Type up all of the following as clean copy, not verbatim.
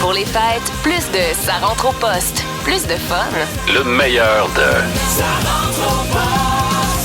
Pour les fêtes, plus de Ça rentre au poste. Plus de fun. Le meilleur de Ça rentre au poste.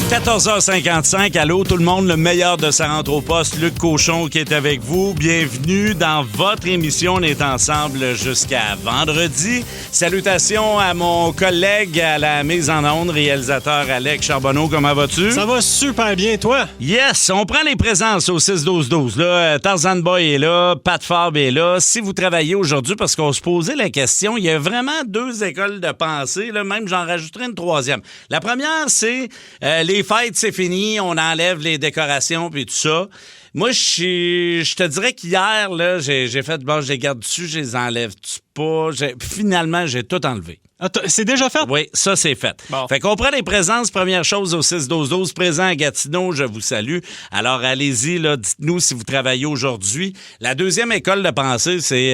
14h55, allô tout le monde, le meilleur de Ça rentre au poste, Luc Cochon qui est avec vous. Bienvenue dans votre émission, on est ensemble jusqu'à vendredi. Salutations à mon collègue à la mise en onde, réalisateur Alex Charbonneau, comment vas-tu? Ça va super bien, toi? Yes, on prend les présences au 6-12-12. Là, Tarzan Boy est là, Pat Farb est là. Si vous travaillez aujourd'hui, parce qu'on se posait la question, il y a vraiment deux écoles de pensée, là, même j'en rajouterai une troisième. La première, c'est les fêtes, c'est fini, on enlève les décorations puis tout ça. Moi, je te dirais qu'hier, là, j'ai fait, bon, je les garde dessus, je les enlève pas. Finalement, j'ai tout enlevé. Ah, c'est déjà fait? Oui, ça, c'est fait. Bon. Fait qu'on prend les présences. Première chose au 6-12-12. Présent à Gatineau, je vous salue. Alors, allez-y, là, dites-nous si vous travaillez aujourd'hui. La deuxième école de pensée, c'est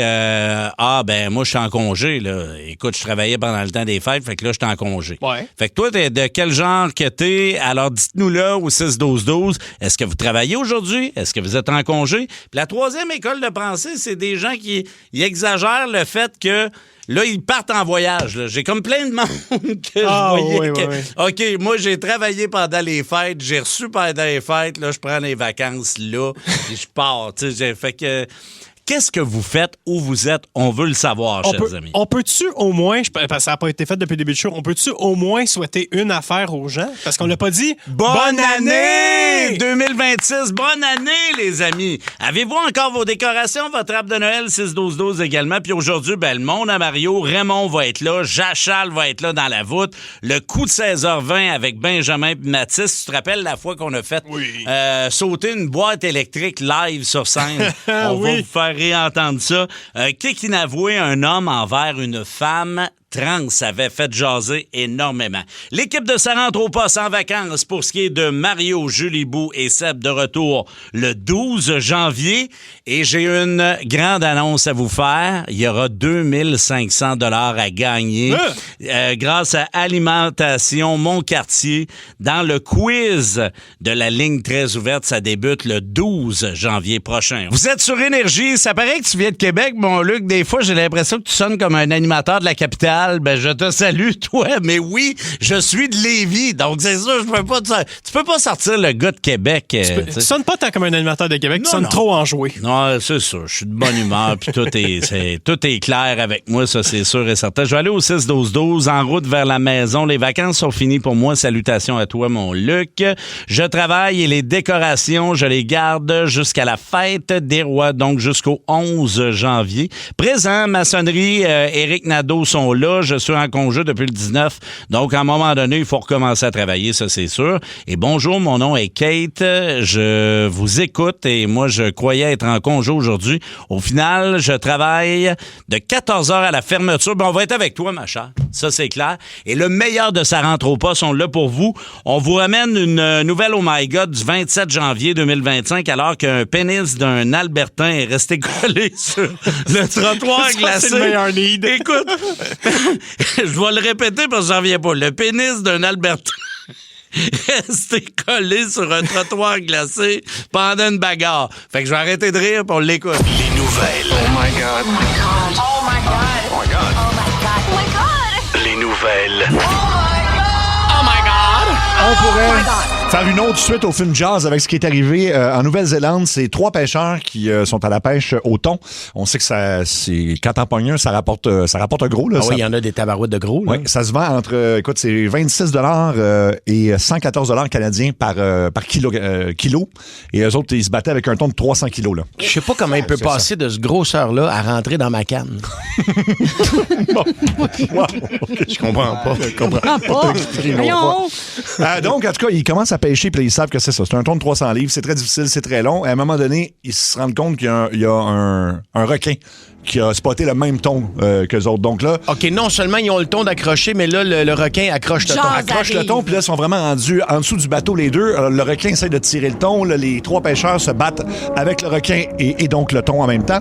moi, je suis en congé, là. Écoute, je travaillais pendant le temps des fêtes, fait que là, je suis en congé. Ouais. Fait que toi, t'es de quel genre que t'es? Alors, dites-nous là au 6-12-12. Est-ce que vous travaillez aujourd'hui? Est-ce que vous êtes en congé? Puis la troisième école de pensée, c'est des gens qui exagèrent le fait que là, ils partent en voyage. Là. J'ai comme plein de monde que je voyais. Oui. OK, moi, j'ai travaillé pendant les fêtes. J'ai reçu pendant les fêtes. Là, je prends les vacances là et je pars. J'ai fait que... Qu'est-ce que vous faites, où vous êtes? On veut le savoir, chers amis. On peut-tu au moins, parce que ça n'a pas été fait depuis le début du show, on peut-tu au moins souhaiter une affaire aux gens? Parce qu'on l'a pas dit. Bonne année! 2026, bonne année, les amis! Avez-vous encore vos décorations? Votre arbre de Noël, 6-12-12 également. Puis aujourd'hui, le monde à Mario, Raymond va être là, Jachal va être là dans la voûte. Le coup de 16h20 avec Benjamin et Mathis. Tu te rappelles la fois qu'on a fait sauter une boîte électrique live sur scène? On va vous faire réentendre ça. Qui n'avouait un homme envers une femme trans avait fait jaser énormément. L'équipe de Ça rentre au poste en vacances pour ce qui est de Mario, Julie Bou et Seb de retour le 12 janvier. Et j'ai une grande annonce à vous faire. Il y aura 2500 $ à gagner grâce à Alimentation Mon Quartier dans le quiz de la ligne très ouverte. Ça débute le 12 janvier prochain. Vous êtes sur Énergie. Ça paraît que tu viens de Québec, mon Luc. Des fois, j'ai l'impression que tu sonnes comme un animateur de la capitale. Je te salue, toi. Mais oui, je suis de Lévis. Donc, c'est sûr, tu peux pas sortir le gars de Québec. Tu sonnes pas tant comme un animateur de Québec. Tu sonnes trop enjoué. Non, c'est sûr. Je suis de bonne humeur. Puis tout est clair avec moi. Ça, c'est sûr et certain. Je vais aller au 6-12-12 en route vers la maison. Les vacances sont finies pour moi. Salutations à toi, mon Luc. Je travaille et les décorations, je les garde jusqu'à la fête des rois. Donc, jusqu'au 11 janvier. Présent, maçonnerie, Éric Nadeau sont là. Je suis en congé depuis le 19. Donc, à un moment donné, il faut recommencer à travailler, ça, c'est sûr. Et bonjour, mon nom est Kate. Je vous écoute et moi, je croyais être en congé aujourd'hui. Au final, je travaille de 14h à la fermeture. On va être avec toi, ma chère. Ça, c'est clair. Et le meilleur de Ça rentre au poste, on l'a pour vous. On vous ramène une nouvelle Oh My God du 27 janvier 2025 alors qu'un pénis d'un Albertain est resté collé sur le trottoir glacé. C'est le meilleur lead. Écoute, je vais le répéter parce que j'en reviens pas. Le pénis d'un Albertain resté collé sur un trottoir glacé pendant une bagarre. Fait que je vais arrêter de rire pour l'écoute. Les nouvelles. Oh my God. Oh my God. Oh my God. Oh my God. Oh my God! Les nouvelles. Oh my God. On pourrait faire une autre suite au film Jazz avec ce qui est arrivé en Nouvelle-Zélande. C'est 3 pêcheurs qui sont à la pêche au thon. On sait que quand t'en pognes un, ça rapporte gros. Là, il y en a des tabarouettes de gros. Là. Oui, ça se vend entre, c'est 26 $ et 114 $ canadiens par kilo. Et eux autres, ils se battaient avec un thon de 300 kilos. Là. Je sais pas comment il peut passer de ce grosseur-là à rentrer dans ma canne. Wow. Okay. Je comprends pas. Je comprends pas. Donc, en tout cas, ils commencent à pêcher, puis ils savent que c'est ça. C'est un thon de 300 livres, c'est très difficile, c'est très long. Et à un moment donné, ils se rendent compte qu'il y a un requin qui a spoté le même thon qu'eux autres. Donc là... OK, non seulement ils ont le thon d'accrocher, mais là, le requin accroche le thon. Accroche le thon, puis là, ils sont vraiment rendus en dessous du bateau, les deux. Alors, le requin essaie de tirer le thon. Là, les 3 pêcheurs se battent avec le requin et donc le thon en même temps.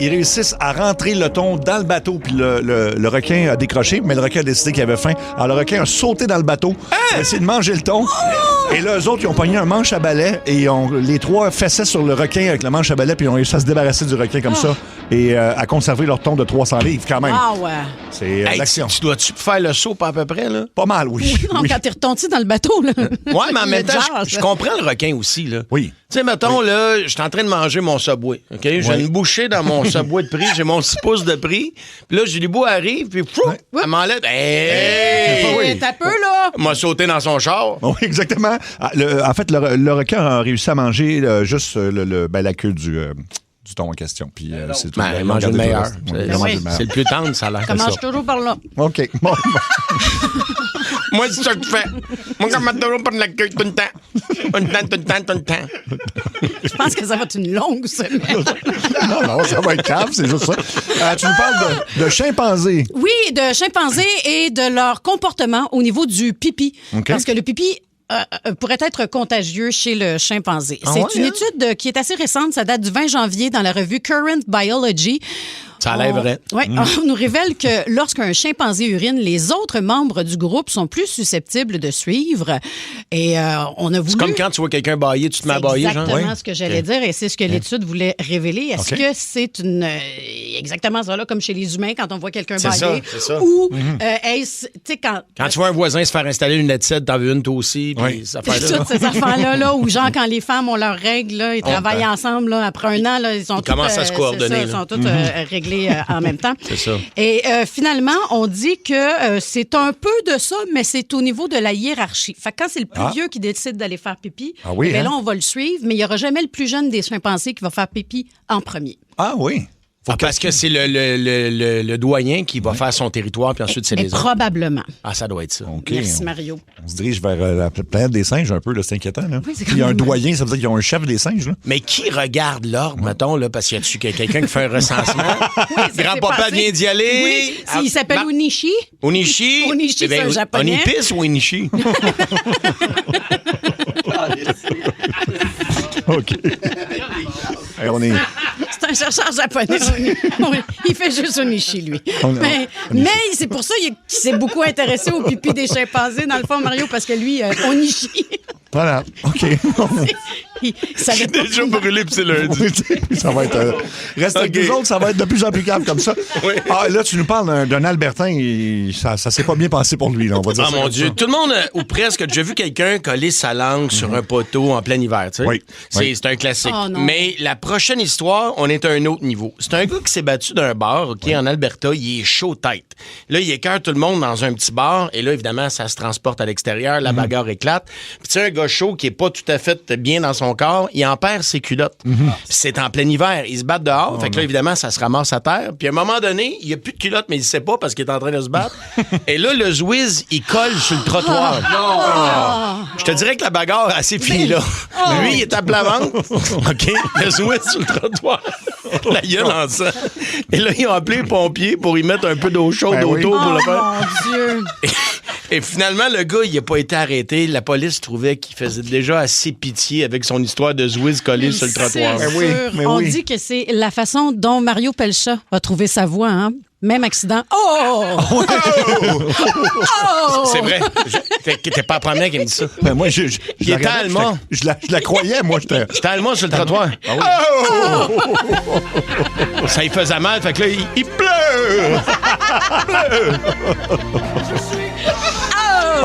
Ils réussissent à rentrer le thon dans le bateau, puis le requin a décroché, mais le requin a décidé qu'il avait faim. Alors, le requin a sauté dans le bateau, a essayé de manger le thon. Et là, eux autres, ils ont pogné un manche à balai et les trois fessaient sur le requin avec le manche à balai puis ils ont réussi à se débarrasser du requin comme ça et à conserver leur ton de 300 livres quand même. Ah ouais. C'est Hey, l'action. tu dois-tu faire le saut pas à peu près, là? Pas mal, oui. Non, Oui. quand t'es retourné dans le bateau, là. Ouais, mais en même temps, Le je comprends le requin aussi, là. Oui. Tu sais, mettons, là, je suis en train de manger mon Subway, OK? J'ai une bouchée dans mon Subway de prix, j'ai mon 6 pouces de prix, puis là, Julie Beau arrive, puis fou, elle m'enlève. Hey! Oui. T'as peu, là. Elle m'a sauté dans son char. Oui, exactement. En fait, le requin a réussi à manger juste la queue du thon en question. Puis c'est tout. Ben, manger le meilleur. C'est le plus tendre, ça a l'air. Commence toujours par là. OK. Bon. Moi, c'est ça que je fais. Moi, quand je toujours pas de la queue tout le temps. Tout le temps. Je pense que ça va être une longue semaine. non, ça va être calme, c'est juste ça. Tu nous parles de chimpanzés. Oui, de chimpanzés et de leur comportement au niveau du pipi. OK. Parce que le pipi pourrait être contagieux chez le chimpanzé. C'est une étude qui est assez récente. Ça date du 20 janvier dans la revue Current Biology. Ça a l'air vrai. Oui, on nous révèle que lorsqu'un chimpanzé urine, les autres membres du groupe sont plus susceptibles de suivre. Et on a voulu... C'est comme quand tu vois quelqu'un bailler, tu te mets à bailler, genre. Exactement ce que j'allais dire, et c'est ce que l'étude voulait révéler. Est-ce que c'est exactement ça, là, comme chez les humains, quand on voit quelqu'un bailler? C'est ça. Ou est-ce... Tu sais, quand tu vois un voisin se faire installer une headset, t'en veux une toi aussi, puis ça fait toutes ces affaires-là, où genre, quand les femmes ont leurs règles, là, ils travaillent ensemble, là, après un an, là, ils sont commencent à se coordonner. Ils sont tous réglés en même temps. C'est ça. Et finalement, on dit que c'est un peu de ça, mais c'est au niveau de la hiérarchie. Fait que quand c'est le plus vieux qui décide d'aller faire pipi, là, on va le suivre, mais il n'y aura jamais le plus jeune des chimpanzés qui va faire pipi en premier. Ah oui. Parce que c'est le doyen qui va faire son territoire, puis ensuite, c'est les autres. Probablement. Ah, ça doit être ça. OK. Merci, Mario. On se dirige vers la planète des singes un peu, là, c'est inquiétant. Là. Oui, c'est Il y a un quand même- doyen, ça veut dire qu'ils ont un chef des singes. Là. Mais qui regarde l'ordre, mettons, là, parce qu'il y a-tu quelqu'un qui fait un recensement? ça s'est Grand-papa passé. vient d'y aller. Oui, il s'appelle Onishi. Onishi. Onishi, Eh ben, c'est un japonais. Onipis ou Onishi? OK. Hey, on est... C'est un chercheur japonais. Il fait juste Onishi, lui. Mais c'est pour ça qu'il s'est beaucoup intéressé au pipi des chimpanzés, dans le fond, Mario, parce que lui, Onishi, Voilà. OK. il savait pas. Déjà brûlé, puis c'est lundi. Ça va être... Reste avec nous autres, ça va être de plus en plus calme comme ça. Ah, là, tu nous parles d'un Albertin, ça s'est pas bien passé pour lui, là, on va dire Ah ça mon comme Dieu, ça. tout le monde, ou presque, a déjà vu quelqu'un coller sa langue sur un poteau en plein hiver, tu sais? Oui. C'est un classique. Oh non. Mais la prochaine histoire, on est à un autre niveau. C'est un gars qui s'est battu d'un bar, OK, en Alberta, il est chaud tête. Là, il écœure tout le monde dans un petit bar, et là, évidemment, ça se transporte à l'extérieur, la bagarre éclate. Puis tu sais, un gars chaud qui est pas tout à fait bien dans son corps, il en perd ses culottes. Puis c'est en plein hiver, ils se battent dehors, fait que là, évidemment, ça se ramasse à terre. Puis à un moment donné, il y a plus de culottes, mais il sait pas parce qu'il est en train de se battre. Et là, le Zwiz, il colle sur le trottoir. Je te dirais que la bagarre, elle s'est finie là. Lui, il est à plat ventre. OK? Le Zwiz sur le trottoir. La gueule en sang. Et là, ils ont appelé les pompiers pour y mettre un peu d'eau chaude autour pour le faire. Mon Dieu. Et finalement, le gars, il n'a pas été arrêté. La police trouvait qu'il faisait déjà assez pitié avec son histoire de Zwiz collé sur le trottoir. C'est oui, sûr. mais On oui. dit que c'est la façon dont Mario Pelcha a trouvé sa voix, hein? Même accident. Oh! C'est vrai. T'es pas la première qui me dit ça. Ben, moi, je Il la était regardais, allemand. Je la croyais, moi. J'étais... J'étais allemand sur le trottoir. Ça y faisait mal, fait que là, il pleure.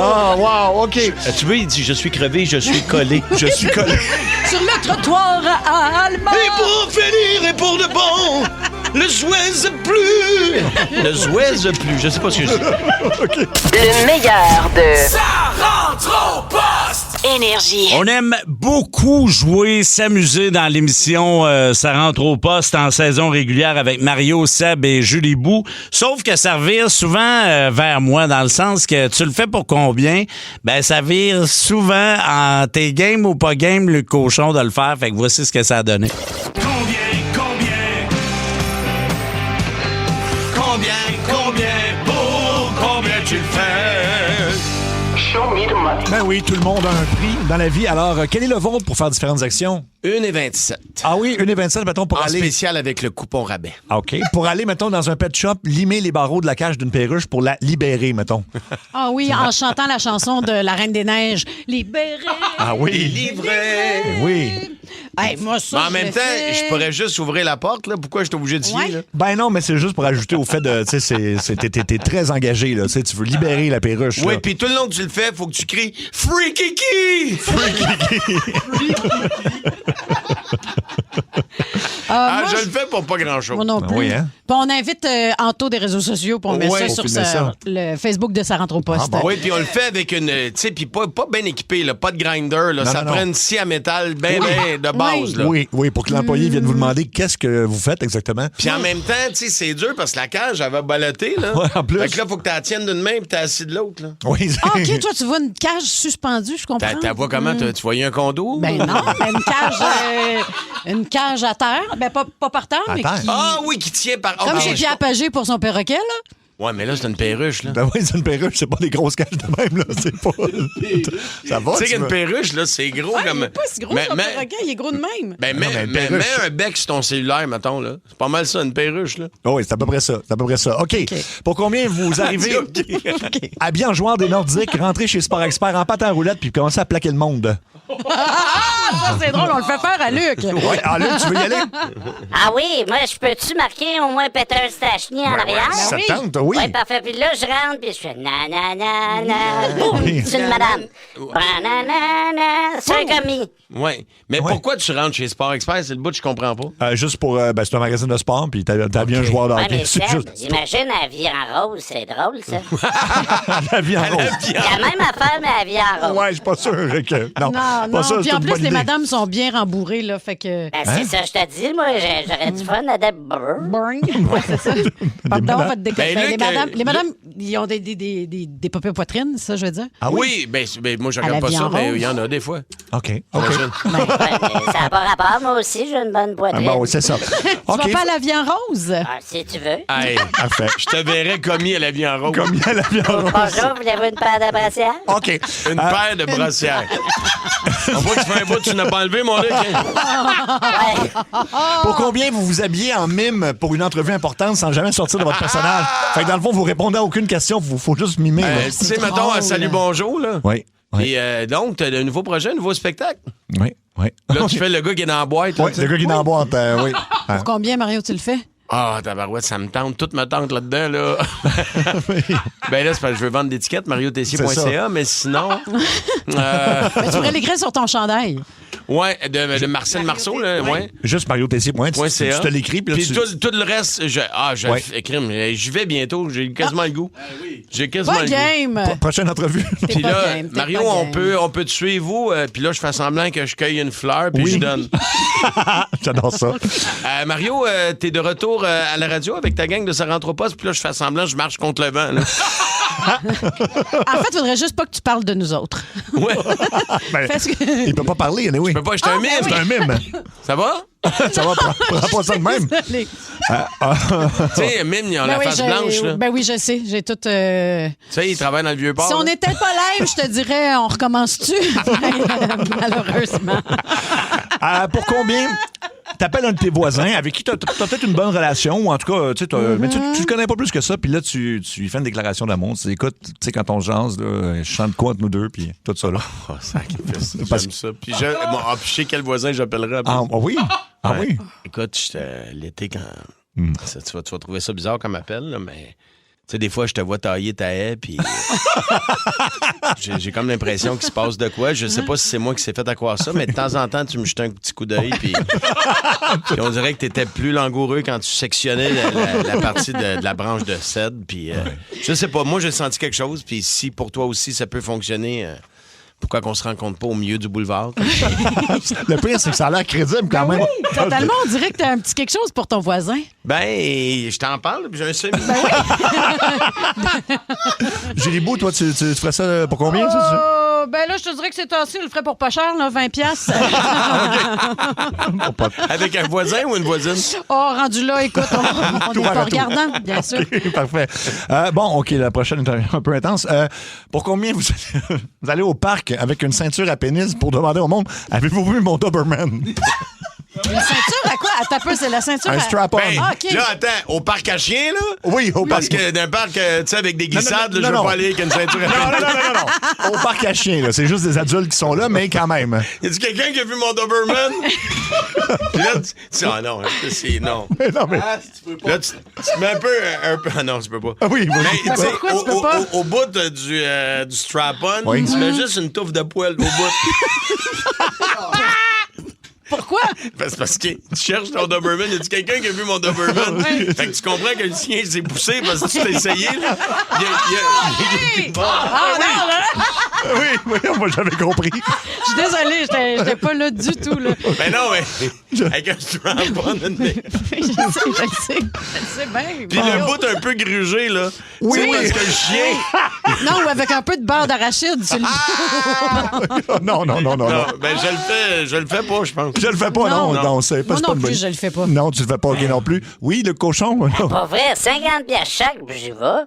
Ah, wow, OK. Tu veux, il dit, je suis crevé, je suis collé. Je suis collé. Sur le trottoir à Allemand. Et pour finir et pour de bon, le Zouez plus. Le Zouez plus, je sais pas ce que je dis. Le meilleur de Ça rentre au poste! Énergie. On aime beaucoup jouer, s'amuser dans l'émission Ça rentre au poste en saison régulière avec Mario, Seb et Julie Bou. Sauf que ça revire souvent vers moi, dans le sens que tu le fais pour combien? Ben, ça vire souvent en t'es game ou pas game, le cochon de le faire. Fait que voici ce que ça a donné. Combien, pour combien tu le fais? Show me the money. Ben oui, tout le monde a un prix dans la vie. Alors, quel est le vôtre pour faire différentes actions? 1,27. Ah oui, 1,27, mettons, pour En aller... spécial avec le coupon rabais. Ah, OK. Pour aller, mettons, dans un pet shop, limer les barreaux de la cage d'une perruche pour la libérer, mettons. Ah oui, en chantant la chanson de La Reine des Neiges. Libéré. Ah oui. Livré. Oui. Hey, moi, ça, Mais en même l'ai temps, fait. je pourrais juste ouvrir la porte. Là. Pourquoi je suis obligé de fier? Ouais. Là? Ben non, mais c'est juste pour ajouter au fait de... Tu sais, t'es très engagé, là. Tu sais, tu veux libérer la perruche. Oui, là. puis tout le long que tu le fais, faut que tu cries « Free Kiki! » Moi, je le fais pour pas grand-chose. Moi non Ben plus. oui, hein? Puis on invite Anto des réseaux sociaux pour mettre Ouais, ça faut sur filmer ça. le Facebook de Ça rentre au poste. Ah bon? Oui, puis on le fait avec une... Tu sais, puis pas bien équipé, là, pas de grinder. Là, Non, ça non, prend non. une scie à métal bien de base. Là. Oui, pour que l'employé vienne vous demander qu'est-ce que vous faites exactement. Puis en même temps, tu sais, c'est dur parce que la cage, elle va balloter. Là. Ouais, en plus. Fait que là, faut que tu la tiennes d'une main puis t'es assis de l'autre. Là. Oui. Ah, OK, toi, tu vois une cage suspendue, je comprends. T'as vois comment? Tu voyais un condo? Ben non, une cage à terre. Ben pas par terre, À mais terre? qui... Ah oui, qui tient par... Comme Ah, chez ouais, Pierre Pagé pour son perroquet, là. Ouais, mais là, c'est une perruche. Là. Ben oui, c'est une perruche, c'est pas des grosses cages de même, là. C'est pas. Ça va, Tu sais tu qu'une vois. perruche, là, c'est gros Ah, comme. il est pas si gros, son perroquet, il est gros de même. Ben, Non, mais une perruche. mets un bec sur ton cellulaire, mettons, là. C'est pas mal ça, une perruche, là. Oh oui, c'est à peu près ça. C'est à peu près ça. OK. Pour combien vous arrivez habillé en joueur des Nordiques, rentrez chez Sport Expert en patin à roulette puis commencez à plaquer le monde? Ça, c'est drôle, on le fait faire à Luc. Oui, ah Luc, tu veux y aller? Ah oui, moi, je peux-tu marquer au moins Peter Stachny en arrière? Ça oui. te tente, oui. Oui, parfait. Puis là, je rentre, puis je fais na-na-na-na. Boum! C'est une madame. Ba-na-na-na. C'est un commis. Ouais. Mais Ouais. pourquoi tu rentres chez Sport Expert? C'est le bout que je comprends pas. Juste pour. Ben, c'est un magazine de sport, puis t'as bien un joueur de Ouais, hockey. mais C'est Seb, juste j'imagine la vie en rose, c'est drôle, ça. la vie en rose. Il y a la même affaire, mais la vie en rose. Ouais, je suis pas sûr que. Non, Non, pas sûr, puis c'est en une plus, bonne les idée. madames sont bien rembourrées, là, fait que... Ben, c'est ça, je te dis, moi, j'aurais du fun à Boring. Ouais, c'est ça. Pardon, madames. votre décoffre. Ben, Luc, les madames, ils ont des popées poitrines, ça, je veux dire. Ah oui? Oui, moi, je À la regarde pas vie ça, en mais rose. il y en a des fois. OK. Ouais, mais ça n'a pas rapport, moi aussi, j'ai une bonne Ah, poitrine. bon, c'est ça. Tu OK. vas pas à la vie en rose? Ah, si tu veux. Hey, Parfait. je te verrais commis à la vie en rose. Comme il y a la vie en rose. Bonjour, voulez-vous une paire de brassières? OK. Une paire de brassières. On voit que tu fais un bout, tu n'as pas enlevé, mon Luc. Hein? Pour combien vous vous habillez en mime pour une entrevue importante sans jamais sortir de votre personnage? Fait que dans le fond, vous répondez à aucune question, il faut juste mimer. là. Tu sais, C'est mettons, drôle. salut, bonjour, là. Oui. Oui. Et donc, t'as un nouveau projet, un nouveau spectacle. Oui. Oui. Là, tu fais le gars qui est dans la boîte. Là, Oui, tu sais. le gars qui est dans la boîte, oui. Pour combien, Mario, tu le fais? Ah, tabarouette, ça me tente. Tout me tente là-dedans, là. Ben là, c'est parce que je veux vendre d'étiquettes, C'est mariotessier.ca, ça. mais sinon... Ben, tu pourrais l'écrire sur ton chandail. Ouais, de Marcel Marceau, là, ouais. Juste Mario Tessier, tu .ca. te l'écris, puis là, tu... tout le reste, Ouais. j'y vais bientôt, j'ai quasiment le goût. J'ai quasiment Pas le goût. game! Prochaine entrevue. T'es Puis pas là, game, t'es Mario, pas on game. peut te suivre, vous, puis là, je fais semblant que je cueille une fleur, puis Oui. je donne. J'adore ça. Mario, t'es de retour à la radio avec ta gang de Ça rentre au poste, puis là, je fais semblant, je marche contre le vent. Là. En fait, il faudrait juste pas que tu parles de nous autres. Ouais. Ben, Parce que... il peut pas parler, oui. Je peux pas, j'étais un mime. C'est un mime. Ça va? Ça va, prends pas ça de même. Désolée. Tu sais, mime, ils ont la Ben oui, face blanche, là. Ben oui, je sais. J'ai tout... Tu sais, ils travaillent dans le vieux port. Si on là. n'était pas live, je te dirais, on recommence-tu? Malheureusement. Pour combien? T'appelles un de tes voisins avec qui t'as peut-être une bonne relation, ou en tout cas, tu sais, mais tu le connais pas plus que ça, puis là, tu lui fais une déclaration d'amour. Tu dis, écoute, tu sais, quand on jase, là, je chante quoi entre nous deux, puis tout ça, là. Oh, sacrifice. Parce J'aime ça. Puis je sais quel voisin j'appellerai après. Ah oui? Ah oui? Écoute, l'été, quand... Tu vas trouver ça bizarre comme appel, là, mais... Tu sais, des fois, je te vois tailler ta haie, puis j'ai comme l'impression qu'il se passe de quoi. Je sais pas si c'est moi qui s'est fait à croire ça, mais de temps en temps, tu me jetais un petit coup d'œil, puis on dirait que tu étais plus langoureux quand tu sectionnais la partie de la branche de cèdre, puis je sais pas, moi, j'ai senti quelque chose, puis si pour toi aussi, ça peut fonctionner... Pourquoi qu'on se rencontre pas au milieu du boulevard? Le pire, c'est que ça a l'air crédible quand même. Totalement, on dirait que t'as un petit quelque chose pour ton voisin. Ben, je t'en parle, puis j'ai un semi. Gilibou, toi, tu ferais ça pour combien, ça? Ben là, je te dirais que c'est temps-ci, on le ferait pour pas cher, là, 20 piastres. Avec un voisin ou une voisine? Oh, rendu là, écoute, on est pas regardant, bien sûr. OK, parfait. Bon, OK, la prochaine est un peu intense. Pour combien vous allez au parc avec une ceinture à pénis pour demander au monde, avez-vous vu mon Doberman? Une ceinture à quoi? Attends un peu, c'est la ceinture Un à... strap-on. Ah, OK. Là, attends, au parc à chiens, là? Oui, au parc. Parce que d'un parc, tu sais, avec des glissades, là, je veux pas aller avec une ceinture à pénis. Non. Au parc à chiens, là. C'est juste des adultes qui sont là, mais quand même. Y a-tu quelqu'un qui a vu mon Doberman? Puis là, tu ah non, c'est non. Mais non, mais... Là, tu te mets un peu... Ah non, tu peux pas. Ah oui, Mais, tu sais, pourquoi tu peux pas? au bout du strap-on, Oui. tu mets juste une touffe de poils au bout. Pourquoi? Parce que tu cherches ton Doberman. Y a-tu quelqu'un qui a vu mon Doberman? Fait que tu comprends que le chien s'est poussé parce que tu t'as essayé, là. Oui, moi, j'avais compris. Je suis désolée, j'étais pas là du tout, là. Ben non, mais avec un strap-on. Je sais bien. Puis le bout un peu grugé, là. Oui. Tu sais, parce que le chien... Non, ou avec un peu de beurre d'arachide sur le Non. Non, ben je le fais pas, je pense. Je le fais pas, non, c'est pas Moi non une plus, bonne- je le fais pas. Non, tu le fais pas, OK, non plus. Oui, le cochon. Pas vrai, 50 piastres chaque, puis j'y vais.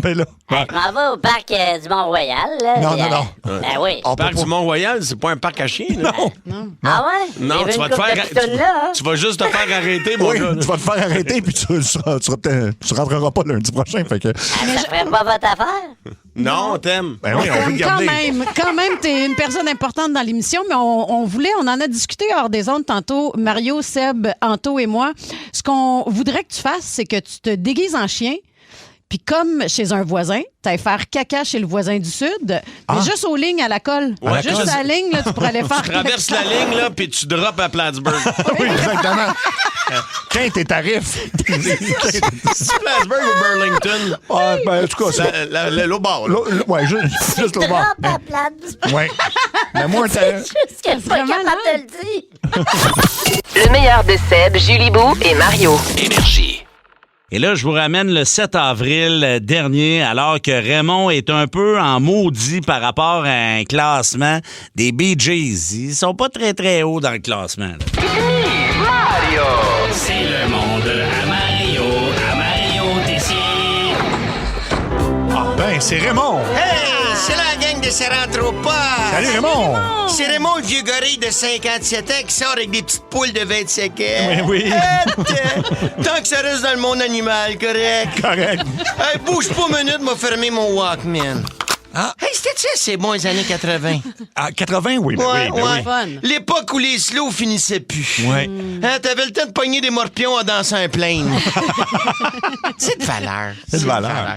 Mais là, Je m'en vais au parc du Mont-Royal. Là, Non, puis, non, non. Ben oui. on Le peut parc pas. du Mont-Royal, c'est pas un parc à chiens, là. Non. Ah ouais? Non, Il y avait tu vas une te couple de faire... pitounes là, hein? Tu vas juste te faire arrêter, mon Oui, gars. tu vas te faire arrêter puis tu rentreras pas lundi prochain. Fait que, Ça ferait pas votre affaire? Non, t'aimes. ben oui, on veut te garder. Quand même, t'es une personne importante dans l'émission, mais on en a discuté hors des ondes tantôt, Mario, Seb, Anto et moi. Ce qu'on voudrait que tu fasses, c'est que tu te déguises en chien, puis comme chez un voisin, t'allais faire caca chez le voisin du Sud, mais juste aux lignes à la colle. Ouais, juste juste- à la ligne, là, tu pourrais aller faire Tu traverses la ligne, là, puis tu drops à Plattsburgh. Oui, exactement. Quand tes tarifs. C'est Plattsburgh ou Burlington? Ah, ben, en tout cas, ça. L'autre bord, là. Ouais, juste le bord. Drop à plate. Ouais. Mais moi, t'as. Juste qu'elle soit Vraiment, capable là? de le dire. Le meilleur de Seb, Julie Bou et Mario. Énergie. Et là, je vous ramène le 7 avril dernier, alors que Raymond est un peu en maudit par rapport à un classement des Bee Gees. Ils sont pas très, très hauts dans le classement, là. C'est le monde à Mario Tessier. Ah, ben, c'est Raymond. Hey, c'est la gang de Saranthropas. Salut, Raymond. C'est Raymond, le vieux gorille de 57 ans qui sort avec des petites poules de 25 ans. Oui, oui. Tant que ça reste dans le monde animal, correct? Correct. Hey, bouge pas une minute, m'a fermé mon Walkman. Ah. Hey, c'était-tu assez bon les années 80? À 80, oui, ben oui, ben oui. Fun. L'époque où les slows finissaient plus. Ouais. Hein, t'avais le temps de pogner des morpions en dansant un plane. C'est de valeur. C'est de valeur.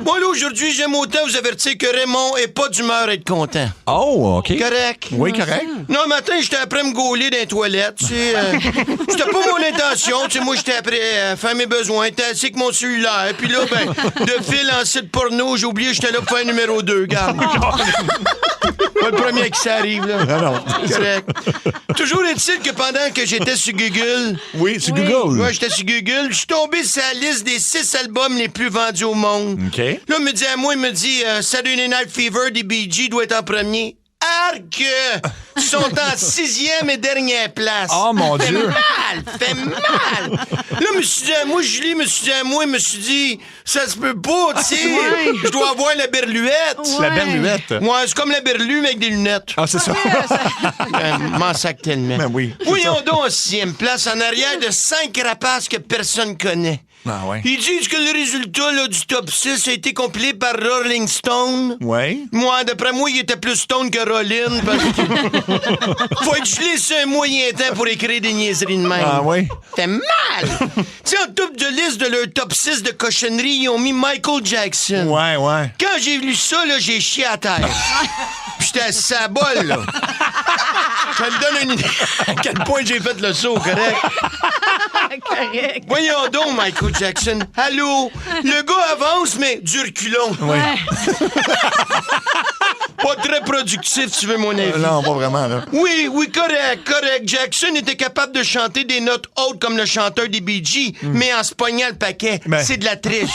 Moi, là, aujourd'hui, j'aime autant vous avertir que Raymond est pas d'humeur à être content. Oh, OK. Correct? Oui, correct. Non, matin, j'étais après me gauler dans les toilettes, tu sais. C'était pas mon intention, tu sais. Moi, j'étais après faire mes besoins, t'es assis avec mon cellulaire. Puis là, ben, de fil en site porno, j'ai oublié, j'étais là pour faire numéro 2, garde. Pas le premier qui s'arrive, là. Ah non. Correct. Toujours est-il que pendant que j'étais sur Google... Oui, c'est Google. Ouais, j'étais sur Google, je suis tombé sur la liste des 6 albums les plus vendus au monde. OK. Là, il me dit à moi, il me dit Saturday Night Fever des Bee Gees doit être en premier. Arc! Ils sont en 6e et dernière place. Oh, mon Dieu. Fait mal! Là, je me suis dit à moi, Julie, me suis dit à moi, me suis dit, ça se peut pas, tu sais. Ouais. Je dois avoir la berluette. La berluette. Ouais, c'est comme la berlue, mais avec des lunettes. Ah, c'est ça. M'en sac tellement. Ben oui. Voyons donc en 6e place, en arrière de 5 rapaces que personne connaît. Ah, ouais. Ils disent que le résultat là, du top 6 a été compilé par Rolling Stone. Ouais. Moi, d'après moi, il était plus Stone que Rolling. Parce que faut être gelé sur un moyen temps pour écrire des niaiseries de même. Ah, ouais. Fait mal! Tu sais, en top de liste de leur top 6 de cochonneries, ils ont mis Michael Jackson. Ouais, ouais. Quand j'ai lu ça, là, j'ai chié à terre. Puis j'étais assis à la bolle, là. Ça me donne une idée à quel point j'ai fait le saut, correct? Correct. Voyons donc, Michael Jackson. Allô? Le gars avance, mais du reculon. Ouais. Pas très productif, tu veux mon avis. Non, pas vraiment, là. Oui, correct. Jackson était capable de chanter des notes hautes comme le chanteur des Bee Gees, mais en se pognant le paquet. Ben. C'est de la triche.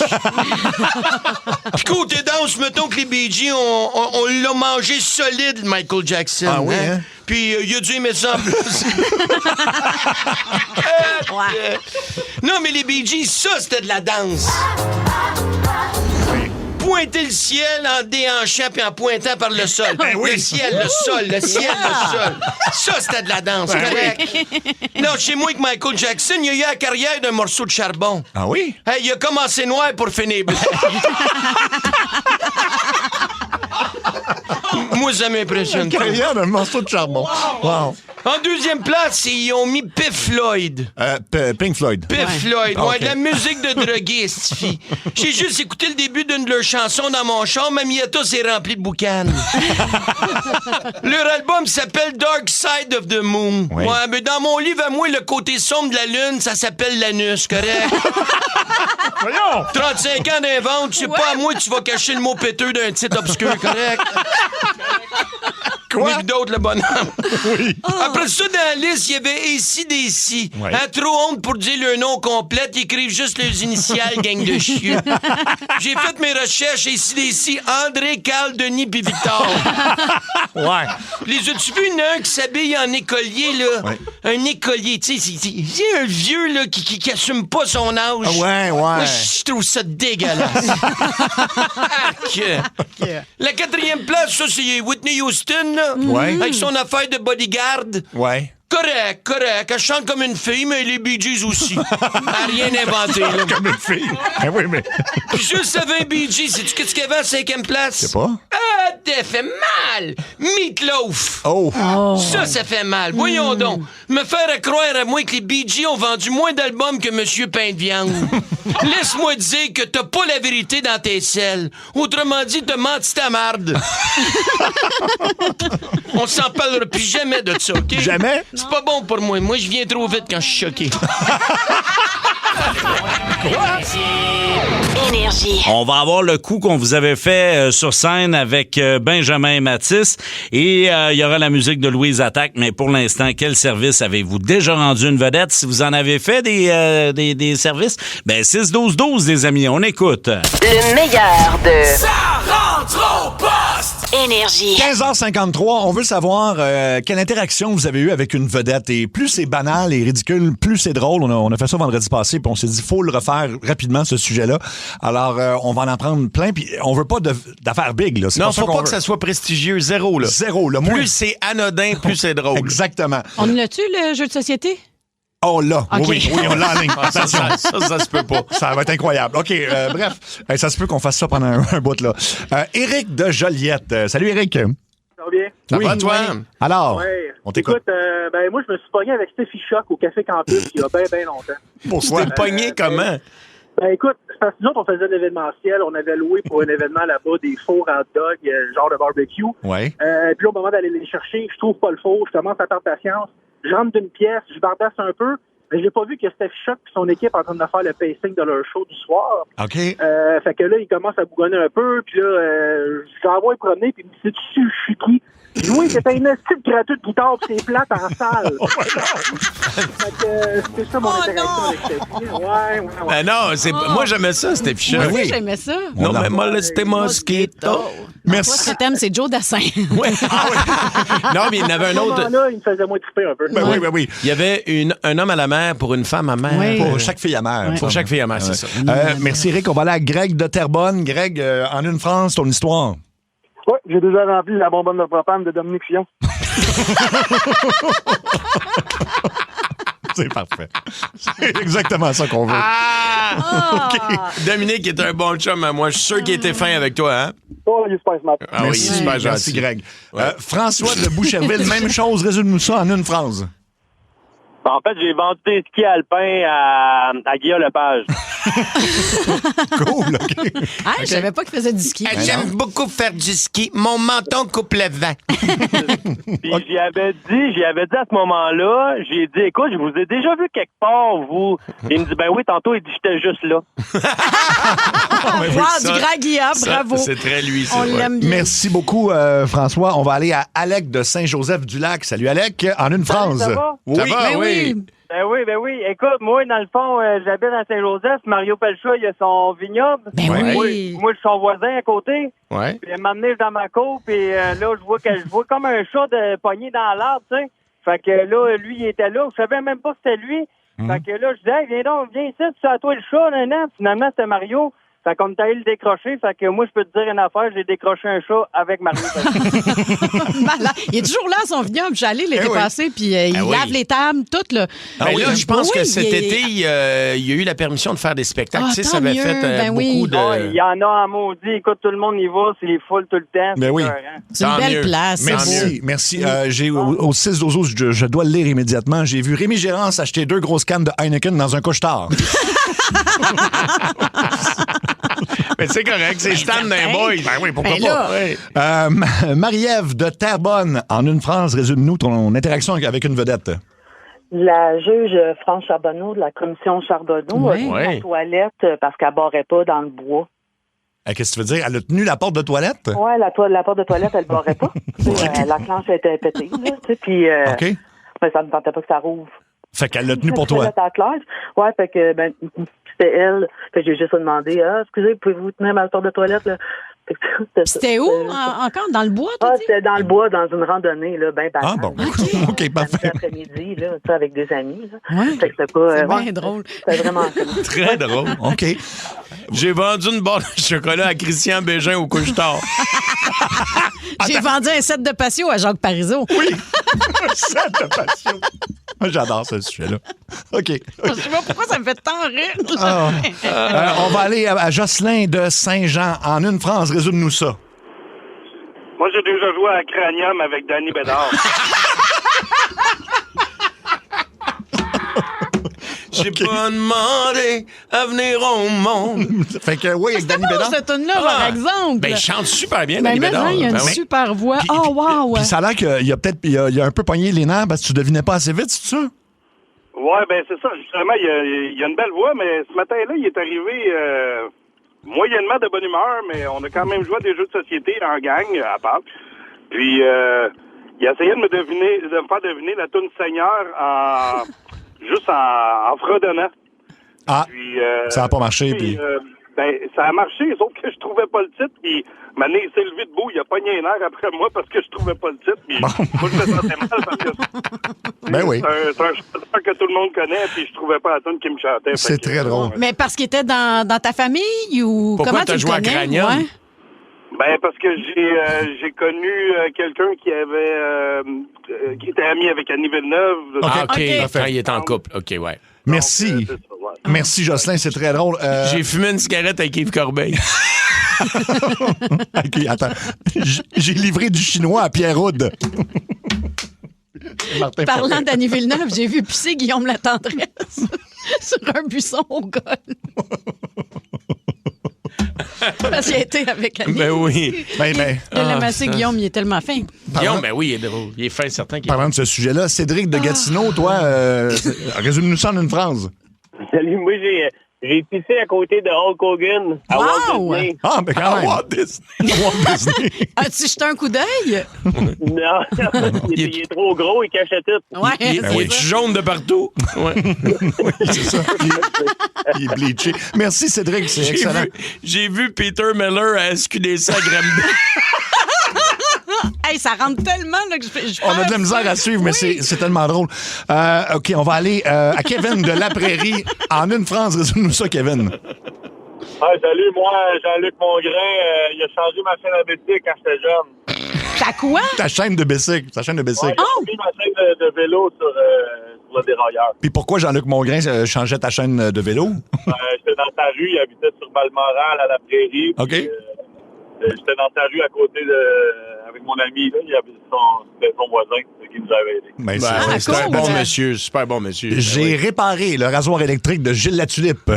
Puis côté danse, mettons que les Bee Gees, on l'a mangé solide, Michael Jackson. Ah oui, hein? Puis il a dû aimer ça en plus. Non, mais les Bee Gees, ça, c'était de la danse. Pointer le ciel en déhanchant puis en pointant par le sol. Le ciel, le sol. Ça, c'était de la danse, correct? Non, chez moi, avec Michael Jackson, il a eu la carrière d'un morceau de charbon. Ah oui? Hey, il a commencé noir pour finir blanc. Moi, ça m'impressionne. Carrière d'un morceau de charbon. Wow. En deuxième place, ils ont mis Piff Floyd. Pink Floyd. Piff Floyd, Okay. de la musique de drogué, cette fille. J'ai juste écouté le début d'une de leurs chansons dans mon char, Mamietta s'est rempli de boucan. Leur album s'appelle Dark Side of the Moon. Oui. Ouais, mais dans mon livre à moi, le côté sombre de la lune, ça s'appelle l'anus, correct? Voyons! 35 ans d'invente, je sais pas à moi tu vas cacher le mot péteux d'un titre obscur, correct? Quoi? Nick d'autres, le bonhomme. Oui. Après ça, dans la liste, il y avait AC/DC. Ouais. Hein, trop honte pour dire le nom complet, ils écrivent juste les initiales, gang de chieux. J'ai fait mes recherches, AC/DC, André, Carl, Denis puis Victor. Ouais. Les as-tu vu, il y en a un qui s'habille en écolier, là? Ouais. Un écolier, tu sais, c'est un vieux, là, qui assume pas son âge. Ah ouais. Moi, je trouve ça dégueulasse. Arc. La quatrième place, ça, c'est Whitney Houston, là. Ouais. Avec son affaire de bodyguard. Ouais. Correct. Elle chante comme une fille, mais les Bee Gees aussi. Elle a rien inventé, là. Comme une fille. Ah oui, mais. Puis juste avant Bee Gees, sais-tu qu'est-ce qu'il y avait en 5e place? Je sais pas. Ah, t'as fait mal! Meatloaf! Oh. Ça fait mal. Voyons donc. Me faire croire à moi que les Bee Gees ont vendu moins d'albums que Monsieur Pain de Viande. Laisse-moi dire que t'as pas la vérité dans tes selles. Autrement dit, t'as menti ta marde. On s'en parlera plus jamais de ça, OK? Jamais? C'est pas bon pour moi. Moi, je viens trop vite quand je suis choqué. Énergie. On va avoir le coup qu'on vous avait fait sur scène avec Benjamin et Mathis. Et il y aura la musique de Louise Attaque. Mais pour l'instant, quel service avez-vous déjà rendu une vedette? Si vous en avez fait des services, ben 6-12-12, les amis. On écoute. Le meilleur de Ça rentre au poste! Énergie. 15h53, on veut savoir quelle interaction vous avez eue avec une vedette. Et plus c'est banal et ridicule, plus c'est drôle. On a fait ça vendredi passé, puis on s'est dit, faut le refaire rapidement, ce sujet-là. Alors, on va en prendre plein, puis on veut pas d'affaires big, là. C'est Non, ça faut qu'on pas veut. que ça soit prestigieux. Zéro, là. Zéro, le moins. Plus c'est anodin, plus c'est drôle. Exactement. On l'a-tu, le jeu de société? Oh là, OK. oui, on l'a en ligne. Ça se peut pas. Ça va être incroyable. OK, bref, ça se peut qu'on fasse ça pendant un bout, là. Éric de Joliette. Salut, Éric. Ça va bien? Ça va, toi? Alors, Ouais. on t'écoute. Écoute, moi, je me suis pogné avec Steffi Choc au Café Campus il y a bien longtemps. Pourquoi? T'es pogné comment? Écoute, c'est parce que nous autres, on faisait de l'événementiel. On avait loué pour un événement là-bas des fours hot dog, genre de barbecue. Ouais. Puis là, au moment d'aller les chercher, je trouve pas le four. Je commence à perdre patience. Je rentre d'une pièce, je bardasse un peu. Mais j'ai pas vu que Steffi Choc et son équipe en train de faire le pacing de leur show du soir. OK. Fait que là, il commence à bougonner un peu. Puis là, je l'envoie promener. Puis il me dit, sais-tu, je suis qui? Oui, c'était une petite gratuite de guitare, puis c'est plate en salle. Fait que c'était ça mon interaction avec Steffi. Ouais. Ben non, moi j'aimais ça, c'était fichu. Moi aussi, j'aimais ça. Non, mais molesté mosquito. Merci. Toi, ce que t'aimes, c'est Joe Dassin. Ouais. Non, mais il y en avait un autre. Là, il me faisait moins triper un peu. Oui. Il y avait un homme à la mer pour une femme à mer. Oui. Pour chaque fille à mère. Pour chaque fille à mer, c'est ça. Merci, Éric. On va aller à Greg de Terrebonne. Greg, en une phrase, ton histoire. Ouais, j'ai déjà rempli la bonbonne de propane de Dominique Fillon. C'est parfait. C'est exactement ça qu'on veut. Dominique est un bon chum à moi. Je suis sûr qu'il était fin avec toi, hein? Oh, il est super smart. Ah oui, il est super gentil. Merci, Greg. Ouais. François de Boucherville, même chose. Résume-nous ça en une phrase. En fait, j'ai vendu des skis alpins à Guillaume Lepage. Cool, OK. Ah, je savais pas qu'il faisait du ski. J'aime beaucoup faire du ski. Mon menton coupe le vent. Puis j'y avais dit à ce moment-là, j'ai dit, écoute, je vous ai déjà vu quelque part, vous. Il me dit, ben oui, tantôt, il dit, j'étais juste là. Wow, du grand Guillaume, bravo. C'est très lui, ça. On l'aime bien. Merci beaucoup, François. On va aller à Alec de Saint-Joseph-du-Lac. Salut, Alec. En une phrase. Ça va? Oui. Ça va, Ben oui. Ben oui. Écoute, moi, dans le fond, j'habite à Saint-Joseph. Mario Pelcha, il a son vignoble. Ben oui. Moi, je suis son voisin à côté. Ouais. Puis il m'a amené dans ma cour, puis là, je vois comme un chat de pogné dans l'arbre, tu sais. Fait que là, lui, il était là. Je savais même pas que c'était lui. Fait que là, je disais, hey, viens ici, c'est à toi le chat, là. Finalement, c'était Mario. Fait qu'on t'a allé le décrocher. Fait que moi, je peux te dire une affaire, j'ai décroché un chat avec Mario. Malade. Il est toujours là à son vignoble. Je suis allée l'été passé, puis il lave les tables, tout, là. Ben là, je pense que cet il- été, il y a eu la permission de faire des spectacles. Ah, Tu sais, tant ça avait mieux. fait Ben beaucoup oui. de... Il y en a en maudit. Écoute, tout le monde y va. C'est full tout le temps. Ben oui. C'est une Tant belle mieux. place. c'est beau. Merci. J'ai au 6 12 je dois le lire immédiatement. J'ai vu Rémi Gérance acheter 2 grosses cannes de Heineken dans un couche-tard. Mais c'est correct, c'est Stan d'un boys. Ben oui, pourquoi Ben pas? là. Marie-Ève de Terrebonne, en une phrase, résume-nous ton interaction avec une vedette. La juge France Charbonneau de la commission Charbonneau a tenu la toilette parce qu'elle barrait pas dans le bois. Qu'est-ce que tu veux dire? Elle a tenu la porte de toilette? Oui, la porte de toilette, elle barrait pas. La planche était pétée. Puis ben, ça ne me tentait pas que ça rouvre. Fait qu'elle l'a tenu pour toi. Ouais, fait que c'était elle. Fait que j'ai juste demandé, excusez, pouvez-vous tenir ma porte de toilette, là? C'était où? Encore dans le bois, toi? C'était dans le bois, dans une randonnée, là, ben Ah bon, OK, parfait. Après-midi, là, tu sais, avec des amis. Là. Ouais. Fait que c'était pas... C'est bien drôle. C'était vraiment... Très drôle. OK. J'ai vendu une barre de chocolat à Christian Bégin au couche-tard. J'ai vendu un set de patio à Jacques Parizeau. Oui, un set de passion. Moi, j'adore ce sujet-là. OK. Je sais pas pourquoi ça me fait tant rire. On va aller à Jocelyn de Saint-Jean. En une phrase, résume-nous ça. Moi, j'ai déjà joué à Cranium avec Danny Bédard. J'ai pas demandé à venir au monde. Fait que oui, avec Danny C'était bon, Bédard. cette tune-là, par exemple. Ben, il chante super bien, Ben, Danny mais Bédard. il y a une Ben oui. super voix. Oh, wow. Puis ça a l'air qu'il a peut-être il a un peu pogné les nerfs parce que tu devinais pas assez vite, c'est ça? Ouais, ben c'est ça. Justement, il y a une belle voix, mais ce matin-là, il est arrivé moyennement de bonne humeur, mais on a quand même joué à des jeux de société en gang, à part. Puis, il a essayé de me faire deviner la toune Seigneur juste en fredonnant. Ah, puis, ça n'a pas marché. Puis... ben, ça a marché, sauf que je trouvais pas le titre. Puis, Mané, il s'est levé debout, il a pogné un air après moi parce que je trouvais pas le titre. Puis, moi, je me sentais mal parce que ben oui. c'est un chanteur que tout le monde connaît, puis je trouvais pas la tune qui me chantait. C'est très drôle. Mais parce qu'il était dans ta famille ou Pourquoi comment t'as tu joué le à connais? Cranium? Ouais. Ben, parce que j'ai connu quelqu'un qui qui était ami avec Annie Villeneuve. Ah, OK. OK. Quand il est en couple. OK, ouais. Merci. Donc, c'est ça, ouais. Merci, Jocelyn, c'est très drôle. J'ai fumé une cigarette avec Yves Corbeil. OK, attends. J'ai livré du chinois à Pierre Houd. Martin Parlant Fortin. d'Annie Villeneuve, j'ai vu pisser Guillaume Latendresse sur un buisson au golf. Parce qu'il a été avec Annie. Ben oui. Ben, De le masser, Guillaume, il est tellement fin. Guillaume, ben oui, il est drôle. Il est fin, certain qu'il est parlant de ce sujet-là, Cédric de Gatineau, toi, résume-nous ça en une phrase. Salut, moi, j'ai pissé à côté de Hulk Hogan à Walt Wow! Disney. Ah, ben quand même. Walt Disney. Walt Disney. As-tu jeté un coup d'œil? Non, il est trop gros, il cachait tout. Ouais, Il c'est est ça. jaune de partout. Ouais. Oui, c'est ça. Il est bleaché. Merci, Cédric, c'est excellent. J'ai vu Peter Miller à SQDC à Granby. Hey, ça rentre tellement là, que je On a de la misère à suivre, mais c'est tellement drôle. OK, on va aller à Kevin de La Prairie. En une phrase, résume-nous ça, Kevin. Ah, salut, moi, Jean-Luc Mongrain, il a changé ma chaîne à bicycle quand j'étais jeune. T'as quoi? Ta chaîne de bicycle. Ta chaîne de bicycle. Il a mis ma chaîne de vélo sur le dérailleur. Puis pourquoi Jean-Luc Mongrain changeait ta chaîne de vélo? J'étais dans sa rue, il habitait sur Balmoral à La Prairie. OK. Puis, j'étais dans sa rue à côté avec mon ami, là, c'était son voisin qui nous avait aidés. Ben, Ben, c'est c'est un cool, bon ça. monsieur, super bon monsieur. J'ai réparé le rasoir électrique de Gilles Latulippe.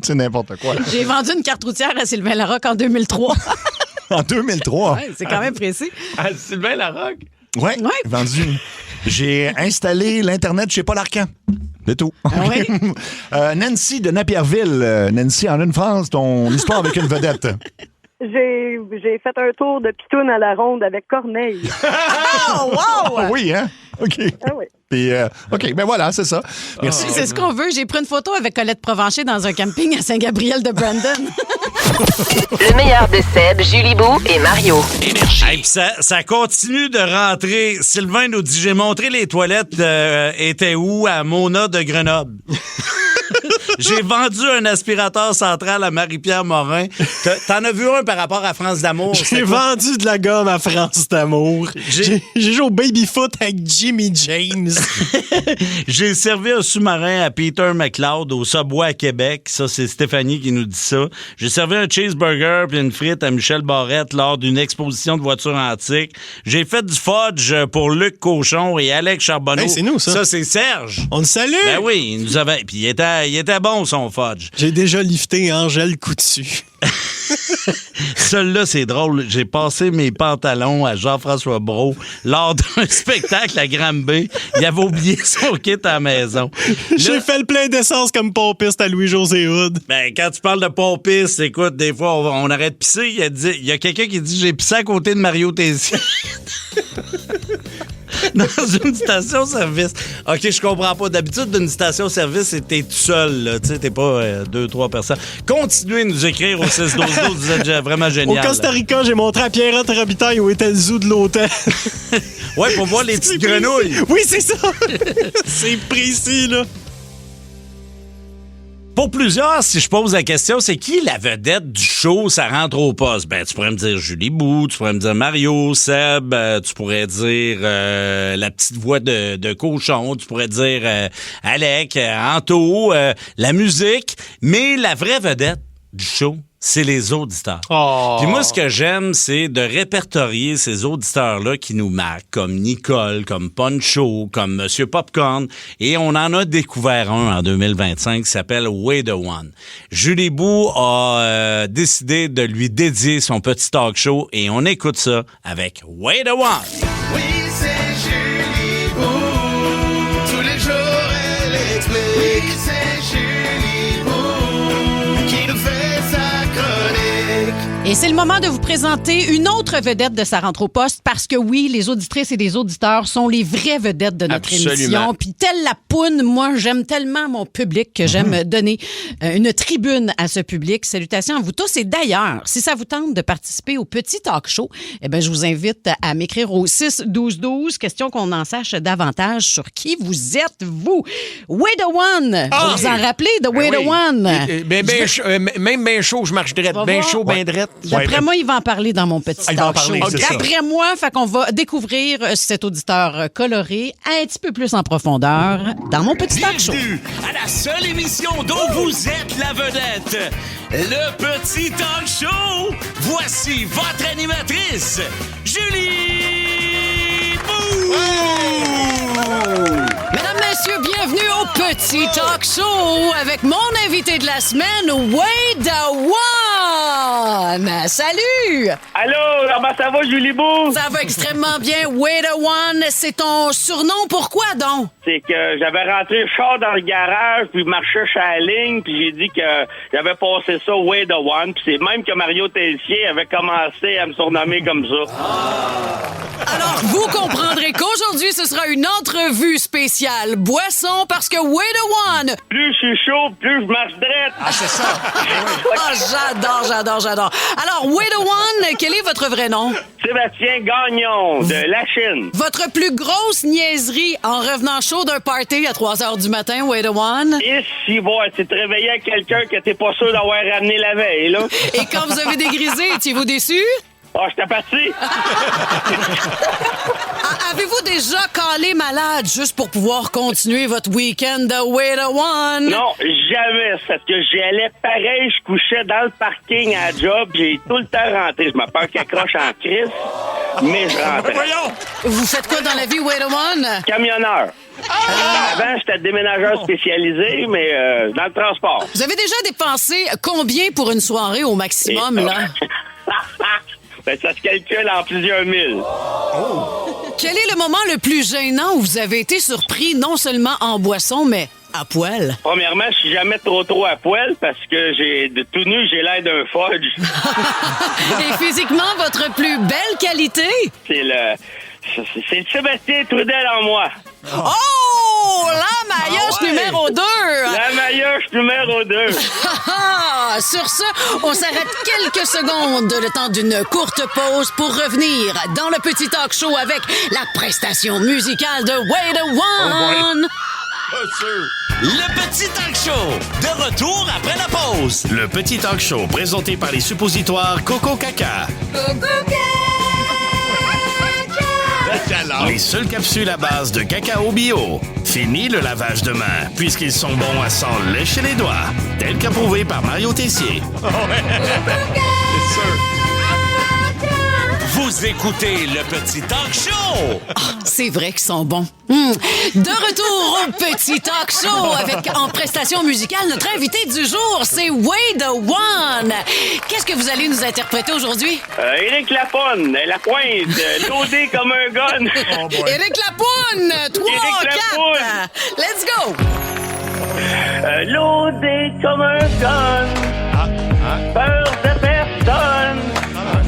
C'est n'importe quoi. J'ai vendu une carte routière à Sylvain Larocque en 2003. En 2003? Ouais, c'est quand même précis. À Sylvain Larocque? Oui, vendu. J'ai installé l'Internet chez Paul Arcand. C'est tout. Oui. Nancy de Napierville. Nancy, en une phrase, ton histoire avec une vedette. J'ai fait un tour de pitoune à la ronde avec Corneille. Oh, wow! Oui, hein? OK. Ah oui. Puis, OK, ben voilà, c'est ça. Merci. C'est ce qu'on veut. J'ai pris une photo avec Colette Provencher dans un camping à Saint-Gabriel-de-Brandon. Le meilleur de Seb, Julie Bou et Mario. Hey, puis ça continue de rentrer. Sylvain nous dit, j'ai montré les toilettes étaient où à Mona de Grenoble. J'ai vendu un aspirateur central à Marie-Pierre Morin. T'en as vu un par rapport à France d'Amour? J'ai vendu de la gomme à France d'Amour. J'ai joué au baby-foot avec Jimmy James. J'ai servi un sous-marin à Peter McLeod au Subway à Québec. Ça, c'est Stéphanie qui nous dit ça. J'ai servi un cheeseburger puis une frite à Michel Barrette lors d'une exposition de voitures antiques. J'ai fait du fudge pour Luc Cochon et Alex Charbonneau. Hey, c'est nous, ça. Ça, c'est Serge. On le salue! Ben oui, il nous avait... Puis il était bon, son fudge. J'ai déjà lifté Angèle Coutu. Celui-là, c'est drôle. J'ai passé mes pantalons à Jean-François Brault lors d'un spectacle à Granby. Il avait oublié son kit à la maison. J'ai fait le plein d'essence comme pompiste à Louis-José Hood. Ben, quand tu parles de pompiste, écoute, des fois, on arrête de pisser. Il y a quelqu'un qui dit « J'ai pissé à côté de Mario Tessier. » Dans une station-service. OK, je comprends pas. D'habitude, d'une station-service, t'es tout seul, là. Tu sais, t'es pas 2-3 personnes. Continuez de nous écrire au 6-12-12. Vous êtes vraiment génial. Au Costa Rica, j'ai montré à Pierrette Robitaille où était le zoo de l'hôtel. Ouais, pour voir les petites grenouilles. Oui, c'est ça. C'est précis, là. Pour plusieurs, si je pose la question, c'est qui la vedette du show Ça rentre au poste? Ben, tu pourrais me dire Julie Bou, tu pourrais me dire Mario, Seb, tu pourrais dire la petite voix de Cochon, tu pourrais dire Alec, Anto, la musique, mais la vraie vedette du show, c'est les auditeurs. Oh. Puis moi, ce que j'aime, c'est de répertorier ces auditeurs-là qui nous marquent, comme Nicole, comme Poncho, comme Monsieur Popcorn. Et on en a découvert un en 2025 qui s'appelle Way the One. Julie Bou a décidé de lui dédier son petit talk show et on écoute ça avec Way the One. Oui, c'est Julie Bou. Tous les jours, elle explique. Oui, c'est Julie Bou qui nous fait sa chronique. Et c'est le moment de vous présenter une autre vedette de sa rentre au poste parce que oui, les auditrices et les auditeurs sont les vraies vedettes de notre émission. Puis telle la poune, moi, j'aime tellement mon public que j'aime donner une tribune à ce public. Salutations à vous tous. Et d'ailleurs, si ça vous tente de participer au petit talk show, eh ben, je vous invite à m'écrire au 6-12-12. Question qu'on en sache davantage sur qui vous êtes, vous. Way the One! Vous vous en rappelez de Way the One? Même bien chaud, je marche drette. Bien chaud, bien drette. D'après moi, il va en parler dans mon petit talk show. D'après moi, fait qu'on va découvrir cet auditeur coloré un petit peu plus en profondeur dans mon petit talk show. Bienvenue à la seule émission dont vous êtes la vedette, le petit talk show. Voici votre animatrice, Julie Bou. Mesdames, messieurs, bienvenue au petit talk show avec mon invité de la semaine, Way the One. Salut! Allô, comment ça va, Julie Bou? Ça va extrêmement bien. Way the One, c'est ton surnom. Pourquoi donc? C'est que j'avais rentré le char dans le garage, puis marchais sur la ligne, puis j'ai dit que j'avais passé ça Way the One, puis c'est même que Mario Tessier avait commencé à me surnommer comme ça. Alors, vous comprendrez qu'aujourd'hui, ce sera une entrevue spéciale boisson parce que Way the One... Plus je suis chaud, plus je marche drette. Ah, c'est ça. J'adore. Alors, Way the One, quel est votre vrai nom? Sébastien Gagnon, de La Chine. Votre plus grosse niaiserie en revenant chaud d'un party à 3 h du matin, Way the One? Et si, voilà, c'est de réveiller à quelqu'un que t'es pas sûr d'avoir ramené la veille, là. Et quand vous avez dégrisé, étiez-vous déçu? Ah, j'étais parti. avez-vous déjà calé malade juste pour pouvoir continuer votre week-end de Way to One? Non, jamais. Parce que j'y allais pareil, je couchais dans le parking à la job, j'ai tout le temps rentré. Je me peur qu'il accroche en crise, mais je rentrais. Vous faites quoi dans la vie, Way to One? Camionneur. Avant, j'étais déménageur spécialisé, mais dans le transport. Vous avez déjà dépensé combien pour une soirée au maximum, là? Ben, ça se calcule en plusieurs mille. Quel est le moment le plus gênant où vous avez été surpris non seulement en boisson, mais à poil? Premièrement, je suis jamais trop à poil parce que de tout nu, j'ai l'air d'un fudge. Et physiquement, votre plus belle qualité? C'est le Sébastien Trudel en moi. Oh! La maillotche numéro 2! La maillotche numéro 2. Sur ce, on s'arrête quelques secondes, le temps d'une courte pause pour revenir dans le petit talk show avec la prestation musicale de Way to One. Le Petit Talk Show, de retour après la pause. Le Petit Talk Show, présenté par les suppositoires Coco Caca. Les seules capsules à base de cacao bio. Fini le lavage de mains, puisqu'ils sont bons à s'en lécher les doigts. Tel qu'approuvé par Mario Tessier. C'est sûr. Vous écoutez le Petit Talk Show. C'est vrai qu'ils sont bons. De retour au Petit Talk Show avec en prestation musicale notre invité du jour, c'est Way to One. Qu'est-ce que vous allez nous interpréter aujourd'hui? Éric Lapointe, la pointe, loadé comme un gun. Éric Lapointe, 3, 4. Let's go. Loadé comme un gun. Peur de personne.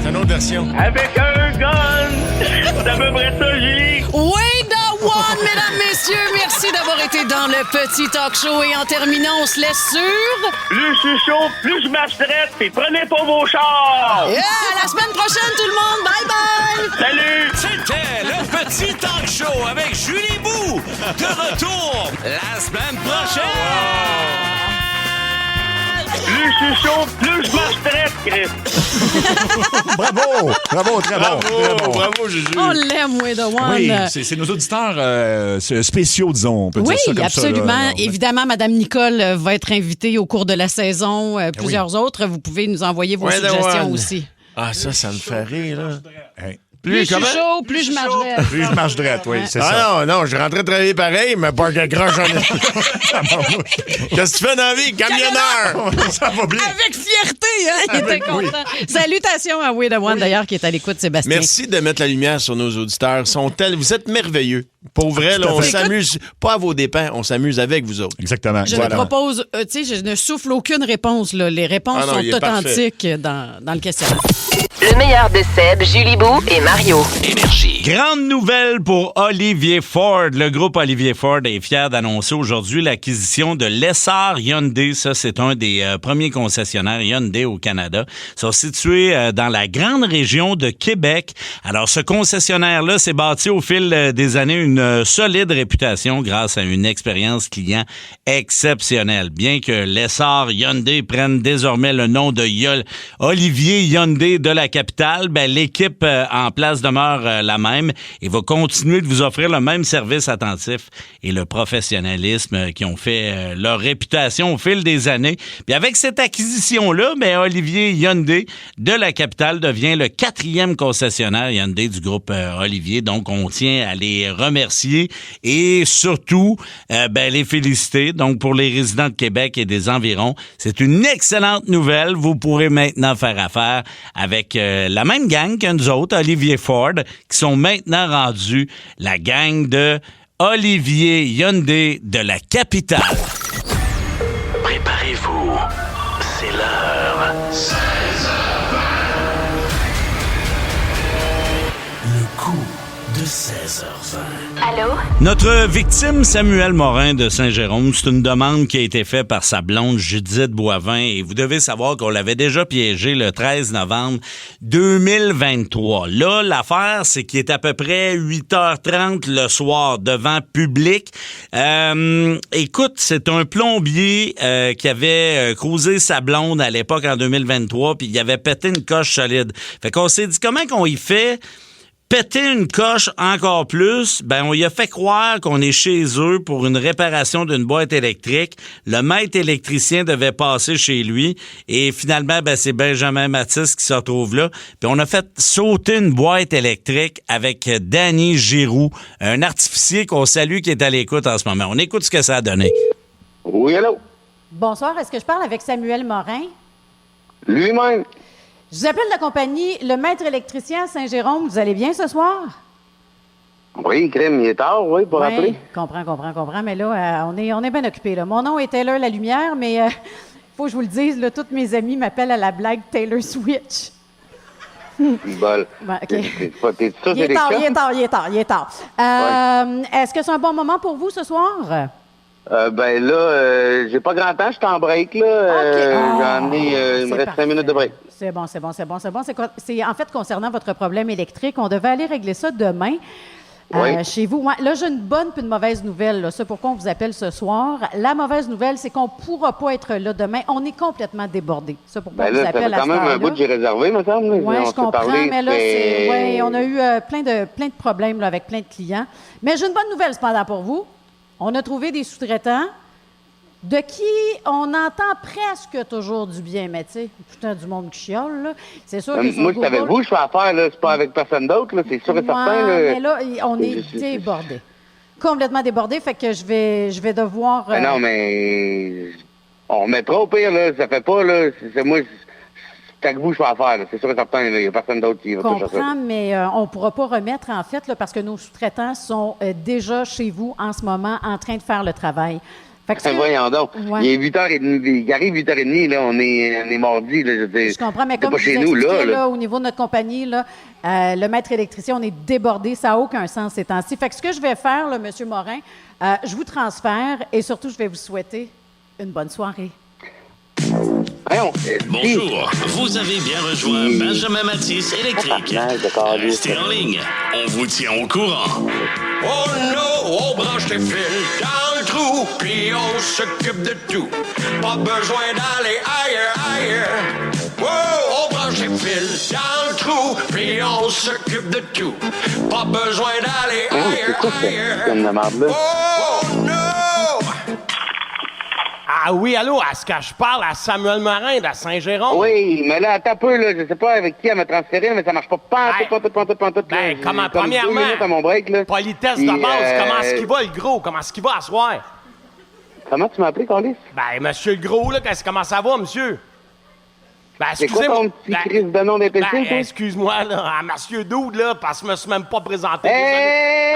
C'est une autre version. Avec un gun. C'est à peu près ça, Julie. Way to One, mesdames, messieurs. Merci d'avoir été dans le Petit Talk Show. Et en terminant, on se laisse sur... Plus je suis chaud, plus je marche drette, puis prenez pas vos chars. Yeah, à la semaine prochaine, tout le monde. Bye-bye. Salut. C'était le Petit Talk Show avec Julie Bou. De retour la semaine prochaine. Plus je suis chaud, plus je marche drette, Chris. Bravo, très bon. Bravo, Juju. On l'aime, Way to One. Oui, c'est nos auditeurs spéciaux, disons. On peut dire ça comme absolument. ça, là. Évidemment, Mme Nicole va être invitée au cours de la saison. Plusieurs autres. Vous pouvez nous envoyer vos suggestions aussi. Ah, ça me fait rire, là. Hey. Plus je suis chaud, plus je marche droite. Plus je marche droite, oui, c'est ça. Non, je rentrais travailler pareil, mais pas que croche en Qu'est-ce que tu fais dans la vie? Camionneur! Ça va bien. Avec fierté, hein? Il était content. Salutations à Way to One, d'ailleurs, qui est à l'écoute, Sébastien. Merci de mettre la lumière sur nos auditeurs. Vous êtes merveilleux. Pour vrai, là, on s'amuse pas à vos dépens, on s'amuse avec vous autres. Exactement. Je ne propose, tu sais, je ne souffle aucune réponse. Là. Les réponses sont authentiques dans le questionnaire. Le meilleur de Seb, Julie Bou et Mario. Énergie. Grande nouvelle pour Olivier Ford. Le groupe Olivier Ford est fier d'annoncer aujourd'hui l'acquisition de l'Essar Hyundai. Ça, c'est un des premiers concessionnaires Hyundai au Canada. Ils sont situés dans la grande région de Québec. Alors, ce concessionnaire-là s'est bâti au fil des années une solide réputation grâce à une expérience client exceptionnelle. Bien que l'Essar Hyundai prenne désormais le nom de Olivier Hyundai de la capitale, l'équipe en place demeure la même et va continuer de vous offrir le même service attentif et le professionnalisme qui ont fait leur réputation au fil des années. Puis avec cette acquisition-là, Olivier Hyundai de la capitale devient le 4e concessionnaire Hyundai du groupe Olivier. Donc, on tient à les remercier et surtout, les féliciter. Donc, pour les résidents de Québec et des environs, c'est une excellente nouvelle. Vous pourrez maintenant faire affaire avec la même gang que nous autres, Olivier Ford, qui sont maintenant rendus la gang de Olivier Hyundai de la capitale. Préparez-vous, c'est l'heure. 16h20. Le coup de 16h20. Allô? Notre victime Samuel Morin de Saint-Jérôme, c'est une demande qui a été faite par sa blonde Judith Boivin et vous devez savoir qu'on l'avait déjà piégé le 13 novembre 2023. Là, l'affaire, c'est qu'il est à peu près 8h30 le soir devant public. Écoute, c'est un plombier qui avait causé sa blonde à l'époque en 2023 puis il avait pété une coche solide. Fait qu'on s'est dit comment qu'on y fait péter une coche encore plus, ben on y a fait croire qu'on est chez eux pour une réparation d'une boîte électrique. Le maître électricien devait passer chez lui et finalement, ben c'est Benjamin Mathis qui se retrouve là. Puis on a fait sauter une boîte électrique avec Danny Giroux, un artificier qu'on salue qui est à l'écoute en ce moment. On écoute ce que ça a donné. Oui, allô? Bonsoir, est-ce que je parle avec Samuel Morin? Lui-même. Je vous appelle de la compagnie Le Maître électricien à Saint-Jérôme. Vous allez bien ce soir? Oui, crème, il est tard, oui, pour appeler. Comprends. Mais là, on est bien occupés. Là. Mon nom est Taylor La Lumière, mais faut que je vous le dise, là, tous mes amis m'appellent à la blague Taylor Switch. Bol. Ben, OK. T'es ça, Il est tard. Est-ce que c'est un bon moment pour vous ce soir? Ben là, j'ai pas grand temps, je suis en break, là. J'en ai, il me reste 5 minutes de break. C'est bon. C'est en fait concernant votre problème électrique. On devait aller régler ça demain chez vous. Ouais, là, j'ai une bonne puis une mauvaise nouvelle. Là. C'est pourquoi on vous appelle ce soir. La mauvaise nouvelle, c'est qu'on ne pourra pas être là demain. On est complètement débordés. C'est pourquoi on vous appelle à ce quand même un bout que j'ai réservé, me semble. Oui, je comprends, mais là, on a eu plein de problèmes là, avec plein de clients. Mais j'ai une bonne nouvelle, cependant, pour vous. On a trouvé des sous-traitants de qui on entend presque toujours du bien, mais tu sais, putain, du monde qui chiale, là. C'est sûr que moi, je suis avec vous, je fais affaire, là. C'est pas avec personne d'autre, là. C'est sûr et certain, là. Mais là, on est débordés. Complètement débordés, fait que je vais devoir... Non, mais... On remettra au pire, là. Ça fait pas, là. C'est moi... C'est avec vous, je fais affaire, là. C'est sûr et certain, il n'y a personne d'autre qui va toucher ça. Je comprends, mais on ne pourra pas remettre, en fait, là, parce que nos sous-traitants sont déjà chez vous en ce moment en train de faire le travail. Voyons donc. Ouais. Il est 8h30, il arrive 8h30, là, on est mardi, là. Je comprends, mais comme je vous expliquais, là, au niveau de notre compagnie, là, le maître électricien, on est débordé, ça n'a aucun sens ces temps-ci. Fait que ce que je vais faire, là, M. Morin, je vous transfère et surtout, je vais vous souhaiter une bonne soirée. Bonjour, vous avez bien rejoint Benjamin Mathis Électrique. Restez en ligne, on vous tient au courant. Oh non, on branche tes fils dans le trou, puis on s'occupe de tout. Pas besoin d'aller ailleurs. Oh, on branche tes fils dans le trou, puis on s'occupe de tout. Pas besoin d'aller ailleurs. Oh non! Ah oui, allô, est-ce que je parle à Samuel Morin de Saint-Jérôme? Oui, mais là, attends un peu, là, je sais pas avec qui elle m'a transféré, mais ça marche pas pantoute. Ben, comment, premièrement, à mon break, là. Politesse de base, comment est-ce qu'il va, le gros? Comment est-ce qu'il va à soir? Comment tu m'as appelé, Carlis? Ben, monsieur le gros, là, comment ça va, monsieur? Ben, c'est quoi ton petit crise de nom d'imbécile, toi? Excuse-moi, là, à monsieur Doud, là, parce que je me suis même pas présenté.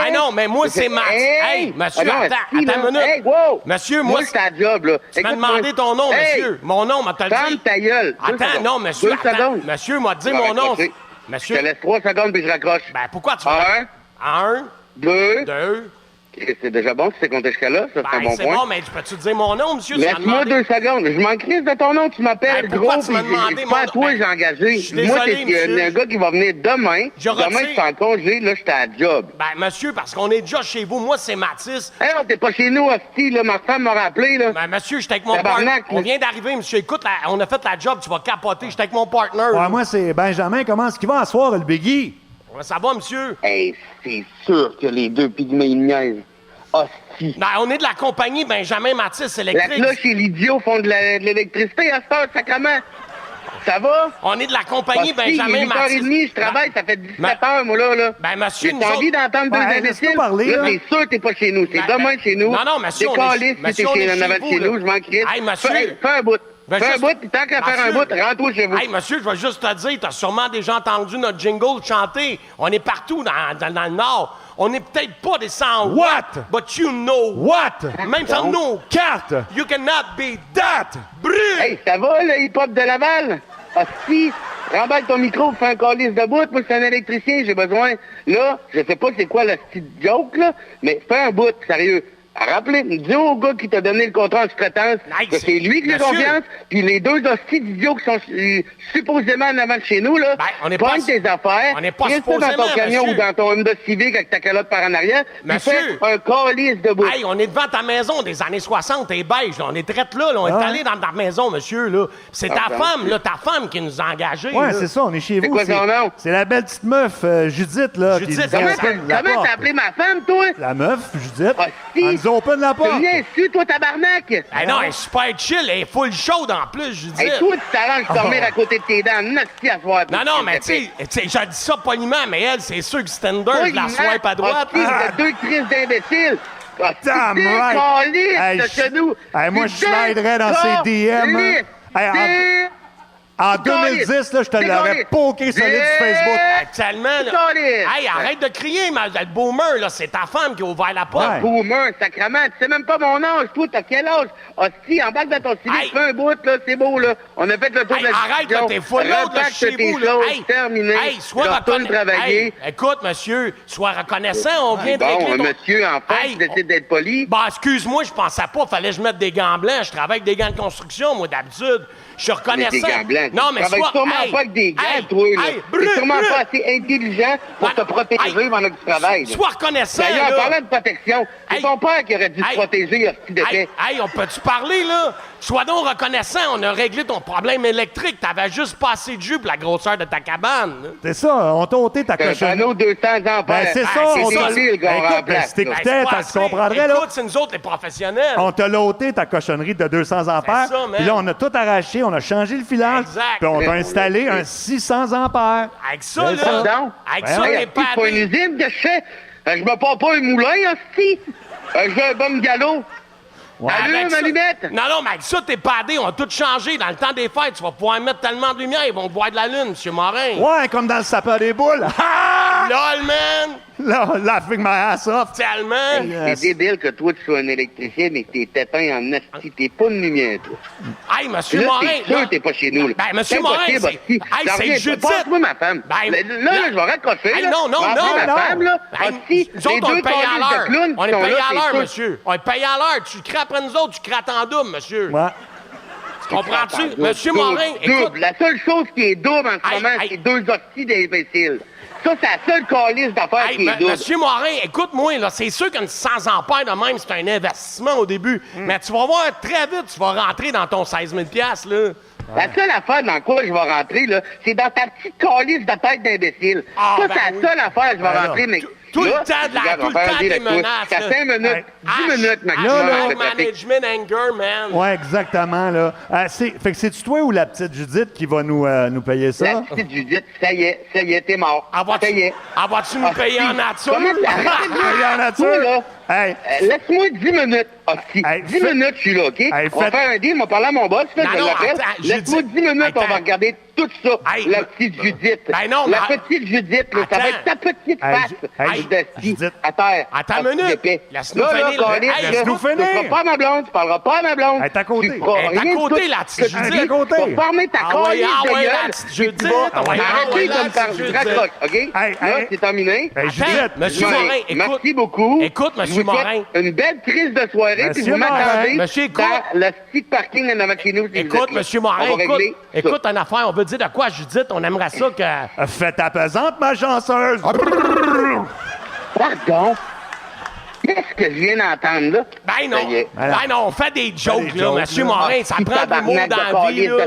Ah non, mais moi, c'est Max. Hey, monsieur, attends une minute. Hey, wow. Monsieur, moi, c'est ta job, là. Tu m'as demandé ton nom, monsieur. Mon nom, m'a te le dit. Ferme ta gueule. Attends, non, monsieur, attends. Monsieur m'a dit mon nom. Monsieur. Je te laisse 3 secondes, puis je raccroche. Ben, pourquoi tu... 1, 2... C'est déjà bon, tu sais compter jusqu'à là, ça, c'est un bon point. C'est bon, mais peux-tu dire mon nom, monsieur? Laisse-moi 2 secondes. Je m'en crisse de ton nom, tu m'appelles gros, puis c'est pas à toi j'ai engagé. Moi, t'es un gars qui va venir demain. Demain, tu es en congé, là, j'étais à job. Ben, monsieur, parce qu'on est déjà chez vous. Moi, c'est Mathis. Hey, non, t'es pas chez nous, hostie, là. Ma femme m'a rappelé, là. Ben, monsieur, j'étais avec mon partner. On vient d'arriver, monsieur. Écoute, on a fait la job, tu vas capoter. J'étais avec mon partner. Ouais, moi, c'est Benjamin. Comment est-ce qu'il va asseoir, le Biggie? Ça va, monsieur? Hey, c'est sûr que les deux pygmées niaisent. Hostie. Ben, on est de la compagnie Benjamin Mathis Électrique. La cloche et l'idiot font de l'électricité à cette heure, sacrément. Ça va? On est de la compagnie Benjamin Mathis. 8h30, je travaille, ça fait 17h, moi, là. Ben, monsieur, j'ai envie d'entendre deux imbéciles. Là, c'est sûr que t'es pas chez nous. C'est demain chez nous. Non, monsieur, on est chez nous, je m'en crisse. Hey, monsieur. Fais un bout. Fais un bout, puis tant qu'à faire un bout, rentre-toi chez vous. Hey, monsieur, je vais juste te dire, t'as sûrement déjà entendu notre jingle chanter. On est partout dans le Nord. On n'est peut-être pas des 100 watts, but you know what? Même sans nos cartes, you cannot be that. Brûle! Hey, ça va, le hip-hop de Laval? Hostie, remballe ton micro, fais un calice de bout. Moi, je suis un électricien, j'ai besoin. Là, je sais pas c'est quoi la petite joke, là, mais fais un bout, sérieux. Dis au gars qui t'a donné le contrat en sous-traitance que c'est lui qui a confiance, puis les deux hosties d'idiots qui sont supposément en avant de chez nous, là, pogne tes affaires, reste dans ton camion ou dans ton Honda Civic avec ta calotte par en arrière, puis fais un calice de bout. Hey, on est devant ta maison des années 60, t'es beige, là. On est traite là, on est allé dans ta maison, monsieur, là. C'est ta femme qui nous a engagés. Ouais, c'est ça, on est chez vous. C'est quoi son nom? C'est la belle petite meuf, Judith, là. Judith, comment t'as appelé ma femme, toi? La meuf, Judith. Elle nous open la porte. Tu viens dessus, toi, tabarnak? Hey, non, elle est super chill, elle est full chaude en plus, Judith. Hey, toi, tu t'arranges de dormir à côté de tes dents. À soir, non, mais tu sais, j'ai dit ça poliment, mais elle, c'est sûr que Stender, je la swipe à droite. Vous êtes deux crises d'imbéciles. Damn right. Moi, je sliderais dans ses DM. En 2010, là, je te l'aurais poké solide sur Facebook. Actuellement, là. Hey, arrête de crier, le boomer, là. C'est ta femme qui a ouvert la porte. Boomer, sacrement. Tu sais même pas mon âge. Toi, t'as quel âge? Hostie, embarque dans ton civique, fais un bout, là. C'est beau, là. On a fait le tour de la arrête, là, t'es full load, là, chez vous, là. Terminé. Sois reconnaissant. Écoute, monsieur, sois reconnaissant. On vient de régler ton... monsieur, en fait, décide d'être poli. Bah, excuse-moi, je pensais pas. Fallait que je mette des gants blancs. Je travaille avec des gants de construction, moi, d'habitude. Je suis reconnaissant. Des gants blancs. Non, mais sûrement pas avec des gants, toi, là. T'es sûrement pas assez intelligent pour te protéger pendant que tu travailles. Sois reconnaissant, d'ailleurs, en parlant de protection, c'est ton père qui aurait dû te protéger, hostie de fait. On peut-tu parler, là? Sois donc reconnaissant, on a réglé ton problème électrique. T'avais juste pas assez de jus pour la grosseur de ta cabane. C'est ça, on t'a ôté ta cochonnerie. C'est un panneau 200 ampères. Ben, c'est ça, on t'a... Écoute, si t'écoutais, tu comprendrais, là. Écoute, c'est nous autres, les professionnels. On t'a ôté ta cochonnerie de 200 ampères. Puis là, on a tout arraché, on a changé le filage. Puis on t'a installé un 600 ampères. Avec ça, là. Avec ça, t'es pas... C'est pas une usine que je fais. Je me pars pas un moulin, hostie. Je veux un bon galop. Allume, allumette! Non, mais avec ça, t'es padé. On a tout changé. Dans le temps des fêtes, tu vas pouvoir mettre tellement de lumière, ils vont voir de la lune, M. Morin. Ouais, comme dans le sapin des boules. LOL, man! Là, laughing my ass off. Tellement! C'est débile que toi, tu sois un électricien, mais que t'es éteint en asti. T'es pas une lumière, toi. Hey, M. Morin! T'es sûr que t'es pas chez nous, là. Ben, M. Morin, c'est... Hey, c'est Judith! Passe-moi ma femme. Là, je vais raccrocher, hey, non! ma femme, là. Nous autres, on est payé à l'heure. On est payé à l'heure, monsieur. On est payé à l'heure. Tu crées après nous autres, tu crées en double, monsieur. Ouais. Comprends-tu? Monsieur Morin, écoute... La seule chose qui est double en ce moment, c'est deux hosties d'imbéciles. Ça, c'est la seule calice d'affaires qui est double. Monsieur Morin, écoute-moi, là, c'est sûr qu'une 100 ampères de même, c'est un investissement au début. Mais tu vas voir très vite, tu vas rentrer dans ton 16 000 $, là. La seule affaire dans quoi je vais rentrer, là, c'est dans ta petite calice de tête d'imbécile. Ça, c'est la seule affaire que je vais rentrer, mais... Tout le temps des menaces. Ça 5 minutes, 10 minutes maximum. Management anger, man. Ouais, exactement, là. Fait que c'est-tu toi ou la petite Judith qui va nous payer ça? La petite Judith, ça y est, t'es mort. Ça y est. Vas-tu nous payer en nature? Comment payer en nature? Hey. Laisse-moi 10 minutes, hostie. 10 minutes, je suis là, OK? On va faire un deal, on va parler à mon boss, je l'appelle. Laisse-moi 10 minutes, on va regarder tout ça. La petite Judith. La petite Judith, ça va être ta petite face. Judith. À terre. Attends une minute. Laisse-nous finir. Laisse-nous finir. Tu parleras pas à ma blonde, tu parleras pas à ma blonde. Elle est à côté. Elle est à côté, la petite Judith. Elle est à côté. Tu vas fermer ta calice de gueule. la petite Judith. Arrêtez de me parler. Raccroche, OK? Là, c'est terminé. Judith. Monsieur Morin, écoute. Merci beaucoup. Écoute, Monsieur Morin. Une belle crise de soirée, puis vous m'attendez dans le petit parking en avant de chez nous. Écoute, Monsieur Morin, écoute une affaire. On veut dire de quoi, Judith? On aimerait ça que... Fais ta pesante, ma chanceuse. Pardon? Qu'est-ce que je viens d'entendre, là? Ben non, on fait des jokes, là, Monsieur Morin. Ça prend des mots dans la vie, là.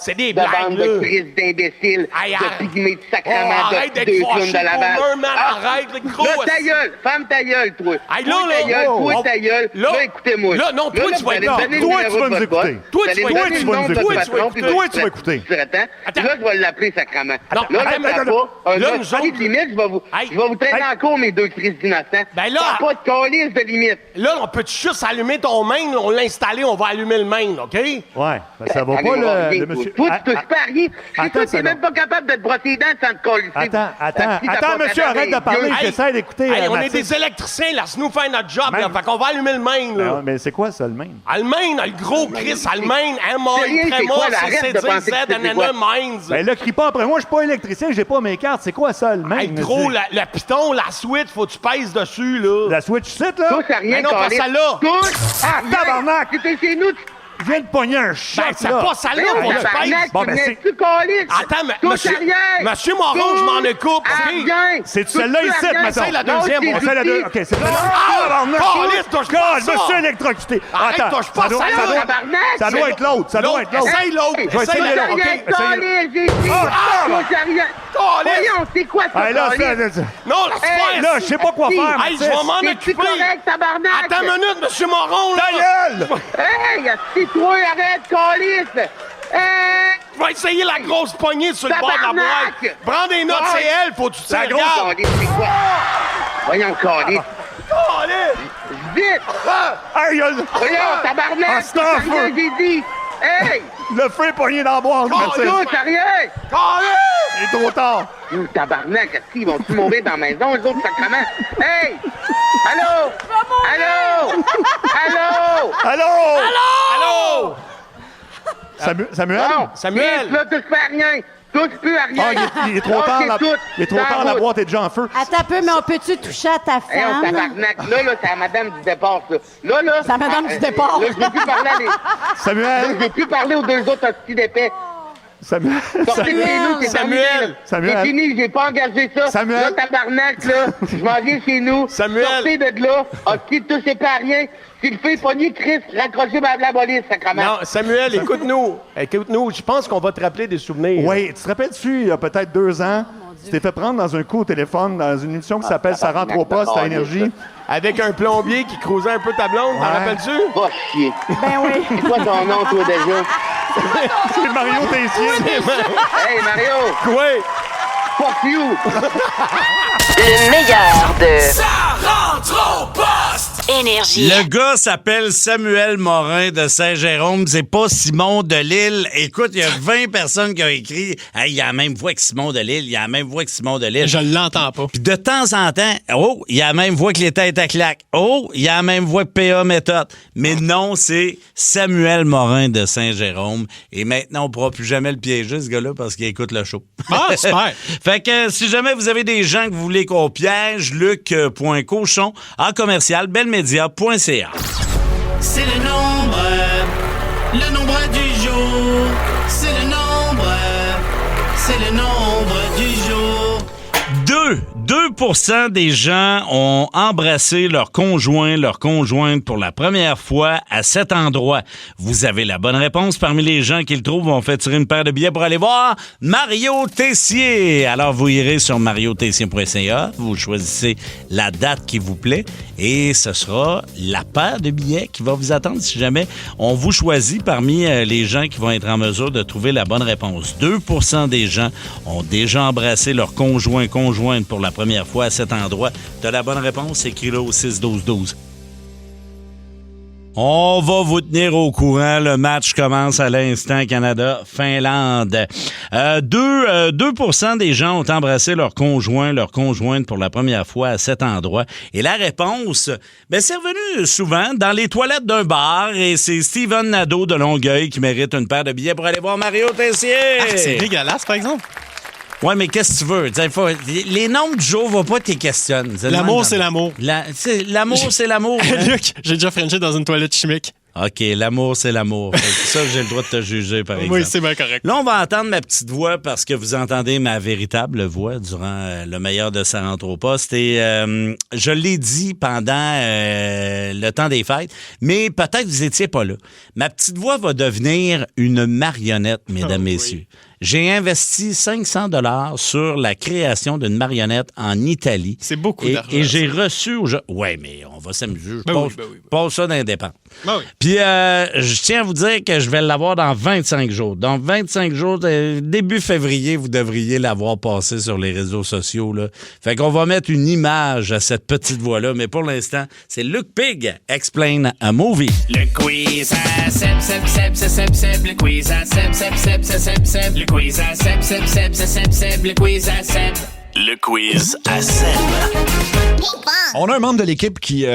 C'est des blagues, là. De crises d'imbéciles, de pygmées de sacrement, arrête de d'être fâché, de Laval. Arrête, les gros... Là, ta gueule, ferme ta gueule, toi. Toi, ta gueule. Là, écoutez-moi. Là, non, toi, tu vas écouter. Toi, tu vas nous écouter. Toi, tu vas écouter. Là, je vais l'appeler sacrement. Là, nous autres, limite, je vais vous traîner en cours, mes deux crises d'innocents. Ben là... Pas de calice de limite. Là, on peut juste allumer ton main, on l'a installé, on va allumer le main, OK? Ouais, ben ça va pas, le monsieur... Toi, tu touches pas à rien. Toi, t'es même pas capable de te brosser les dents sans te coller. Attends, monsieur, arrête de parler, j'essaie d'écouter. On est des électriciens, laisse-nous faire notre job, là, fait qu'on va allumer le main, là. Mais c'est quoi ça, le main? Le main, le gros Chris, le main, M-A-I, C-C-D-Z, nanana, Mines. Ben là, crie pas après moi, je suis pas électricien, j'ai pas mes cartes. C'est quoi ça, le main? Gros, le piton, la switch, faut que tu pèses dessus, là. la Switch ici, là? Touche à rien, Mais non, pas câlisse. celle-là. Touche à rien. Tabarnak. C'était chez nous. Je viens de pogner un shot, Ben, c'est là. pas celle-là, Voyons, faut que je tabarnak, pèse. Bon, ben, tu c'est- venais-tu, câlisse? Attends, Touche monsieur, à rien. monsieur Moron, je m'en occupe, À OK? rien. C'est Touche celle-là plus à ici, rien. mettons. C'est la deuxième, Non, on On fait la deux. OK, c'est celle-là. Tabarnak. Câlisse, touche pas à ça. Je me suis électrocuté. Arrête, Attends, touche pas ça doit- à ça, ça doit- tabarnak. Ça doit être l'autre. Ça doit être l'autre. Essaye l'autre. Je vais Essaye essayer l'autre. l'autre. Rien, OK, essayez. câlisse, j'ai dit. Touche à rien. Voyons, c'est quoi ça, Hey, là, câlisse? Non, la sphère. là, je sais pas quoi faire. Hey, je vais m'en T'es-tu occuper. correct, tabarnak? Attends une minute, monsieur Moron, Ta là. gueule! Hey, assis-toi, arrête, câlisse. Je vais essayer la grosse poignée sur le bord de la Tabarnak. boîte. Prends des notes, c'est elle, faut que tu te La grosse regardes. câlisse, c'est quoi? Voyons, câlisse. Vite! Hey, Voyons, tabarnak! Ah, c'est un Touche à rien, feu. j'ai dit! Hey! Le feu est pogné dans la boîte, Mathilde. Touche à rien! Il est trop tard. Tabarnak, est-ce qu'ils vont-tu mourir dans la maison, eux autres, sacrement? Hey! Allô? Allô? Allô? Allô? Allô? Samuel? Bon, Samuel. vite, là, touche pas à rien! Touche plus à rien! Ah, il est trop tard, il est trop tard, la boîte est déjà en feu. Attends un peu, mais on peut-tu toucher à ta Hey, on femme? tabarnak, là, c'est la madame du départ, ça. Là, C'est la madame du départ. Là, je veux plus parler à les... Là, Samuel? je veux plus parler aux deux autres hosties d'épais. Samuel? Sortez de chez nous, c'est Samuel. terminé, là. Samuel. C'est fini, j'ai pas engagé ça. Samuel. Là, tabarnak, là, je m'en viens chez nous. Samuel. Sortez de là. Hostie, touchez pas à rien. S'il fait pogner Chris, raccrochez la police, sacrament. Non, Samuel, écoute-nous. Écoute-nous, je pense qu'on va te rappeler des souvenirs. Oui, tu te rappelles-tu, il y a peut-être 2 ans, tu t'es fait prendre dans un coup au téléphone dans une émission qui s'appelle Ça rentre au poste à Énergie. Avec un plombier qui creusait un peu ta blonde, t'en Ouais. rappelles-tu? Va chier. Ben oui. C'est quoi ton nom, toi, déjà? C'est Mario Tessier. Hey, Mario! Oui. Fuck you! Le meilleur de Ça rentre au poste! Énergie. Le gars s'appelle Samuel Morin de Saint-Jérôme. C'est pas Simon Delille. Écoute, il y a 20 personnes qui ont écrit « Hey, il a la même voix que Simon Delille. Il a la même voix que Simon Delille. » Je l'entends pas. Puis de temps en temps, oh, il a la même voix que les têtes à claque. Oh, il a la même voix que P.A. Méthode. Mais non, c'est Samuel Morin de Saint-Jérôme. Et maintenant, on pourra plus jamais le piéger, ce gars-là, parce qu'il écoute le show. Ah, super. Fait que si jamais vous avez des gens que vous voulez qu'on piège, luc.cochon en commercial belmedia.ca. C'est le nombre du jour. C'est le nombre du jour. 2% des gens ont embrassé leur conjoint, leur conjointe pour la première fois à cet endroit. Vous avez la bonne réponse. Parmi les gens qui le trouvent, on fait tirer une paire de billets pour aller voir Mario Tessier. Alors, vous irez sur mariotessier.ca, vous choisissez la date qui vous plaît et ce sera la paire de billets qui va vous attendre si jamais on vous choisit parmi les gens qui vont être en mesure de trouver la bonne réponse. 2% des gens ont déjà embrassé leur conjoint, conjointe pour la première fois à cet endroit. T'as la bonne réponse, écris-le au 6-12-12. On va vous tenir au courant. Le match commence à l'instant. Canada-Finlande. 2% des gens ont embrassé leur conjoint, leur conjointe pour la première fois à cet endroit. Et la réponse, c'est revenu souvent dans les toilettes d'un bar. Et c'est Steven Nadeau de Longueuil qui mérite une paire de billets pour aller voir Mario Tessier. Ah, c'est dégueulasse, par exemple. Ouais, mais qu'est-ce que tu veux? Les noms du jour vont pas tes questionnes. L'amour, c'est l'amour. L'amour, c'est l'amour. Hein? Luc, j'ai déjà frenché dans une toilette chimique. OK, l'amour, c'est l'amour. Ça, j'ai le droit de te juger, par exemple. Oui, c'est bien correct. Là, on va entendre ma petite voix parce que vous entendez ma véritable voix durant le meilleur de Ça rentre au poste. Et je l'ai dit pendant le temps des fêtes, mais peut-être vous étiez pas là. Ma petite voix va devenir une marionnette, mesdames, messieurs. J'ai investi 500 $ sur la création d'une marionnette en Italie. C'est beaucoup d'argent. Et j'ai reçu... Ouais, mais on va s'amuser. Je oui. pose ça dans les dépenses. Ben oui. Puis, je tiens à vous dire que je vais l'avoir dans 25 jours. Dans 25 jours, début février, vous devriez l'avoir passé sur les réseaux sociaux. Là. Fait qu'on va mettre une image à cette petite voix-là. Mais pour l'instant, c'est Luc Pig, Explain a Movie. Le quiz à Seb. Le quiz à Seb. Le quiz à Seb. Le quiz à Seb. Le quiz à Seb. On a un membre de l'équipe qui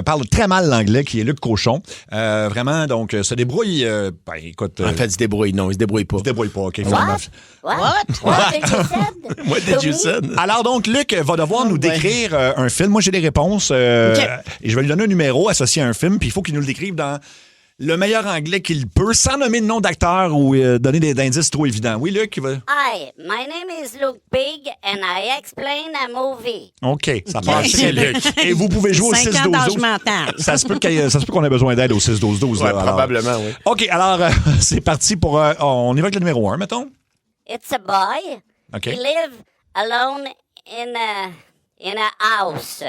parle très mal l'anglais, qui est Luc Cochon. Vraiment, donc, se débrouille. Écoute. En fait, il se débrouille. Non, il se débrouille pas. Il se débrouille pas, OK. What did you said? What did you said? Alors, donc, Luc va devoir nous décrire un film. Moi, j'ai des réponses. Et je vais lui donner un numéro associé à un film, puis il faut qu'il nous le décrive dans le meilleur anglais qu'il peut, sans nommer de nom d'acteur ou donner des indices trop évidents. Oui, Luc? Hi, my name is Luke Pig and I explain a movie. OK, ça passe. C'est Luc. Et vous pouvez jouer au 6-12-12. Ça se peut qu'on ait besoin d'aide au 6-12-12. Ouais, probablement, oui. OK, alors, c'est parti pour... on y va avec le numéro 1, mettons. It's a boy. Okay. He lives alone in a house.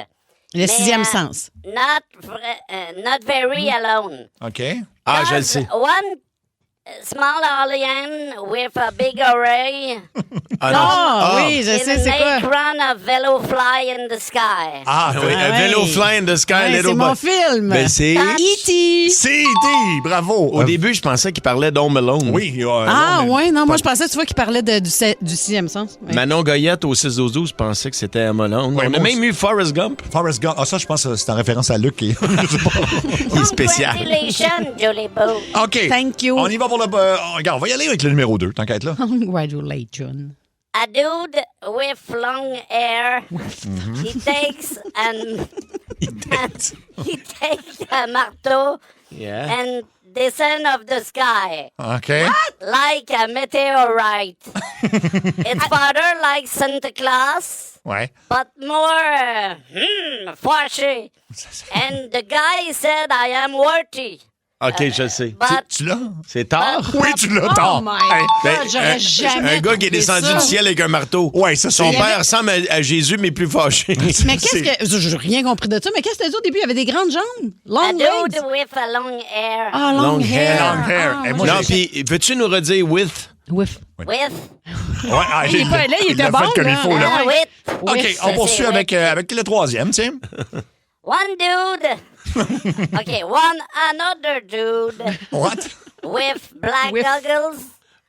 Le sixième sens. Not very alone. OK. Ah, je le sais. One small alien with a big array. Oui, je sais, c'est quoi? And a run a velo fly in the sky. Ah, oui, a velo fly in the sky. C'est mon film. Ben, c'est E.T. C'est E.T. Bravo. Au début, je pensais qu'il parlait d'Home Alone. Oui. Non, moi, je pensais, tu vois, qu'il parlait du sixième sens. Ouais. Manon Goyette au 6-12-12 pensait que c'était Home Alone. Ouais, on a même eu Forrest Gump. Forrest Gump. Ah, ça, je pense que c'est en référence à Luc. Qui est spécial. Congratulations, Julie Boo. OK. Thank you. On y va pour le... regarde, on va y aller avec le numéro 2, tant qu'à être là. Congratulations. A dude with long hair. He takes a marteau and descend of the sky. OK. Like a meteorite. Its father likes Santa Claus. Ouais. But more flashy. And the guy said, I am worthy. OK, je sais. Tu l'as? C'est tard? Oui, tu l'as tard. Oh my God, j'aurais jamais un gars qui est descendu du ciel avec un marteau. Ouais, ça, Son père ressemble à Jésus, mais plus fâché. Mais qu'est-ce que... J'ai rien compris de ça, mais qu'est-ce que tu as dit au début? Il y avait des grandes jambes. Long A legs. dude with a long hair. Ah, long hair. Long hair. Ah, Et moi, Non, puis veux-tu nous redire with? With. With. Ouais, Il est pas là, il était l'a bon, fait comme là. il faut, là. Ah, with. OK, on poursuit avec le troisième, tiens. One dude. Okay, another dude. What? With black goggles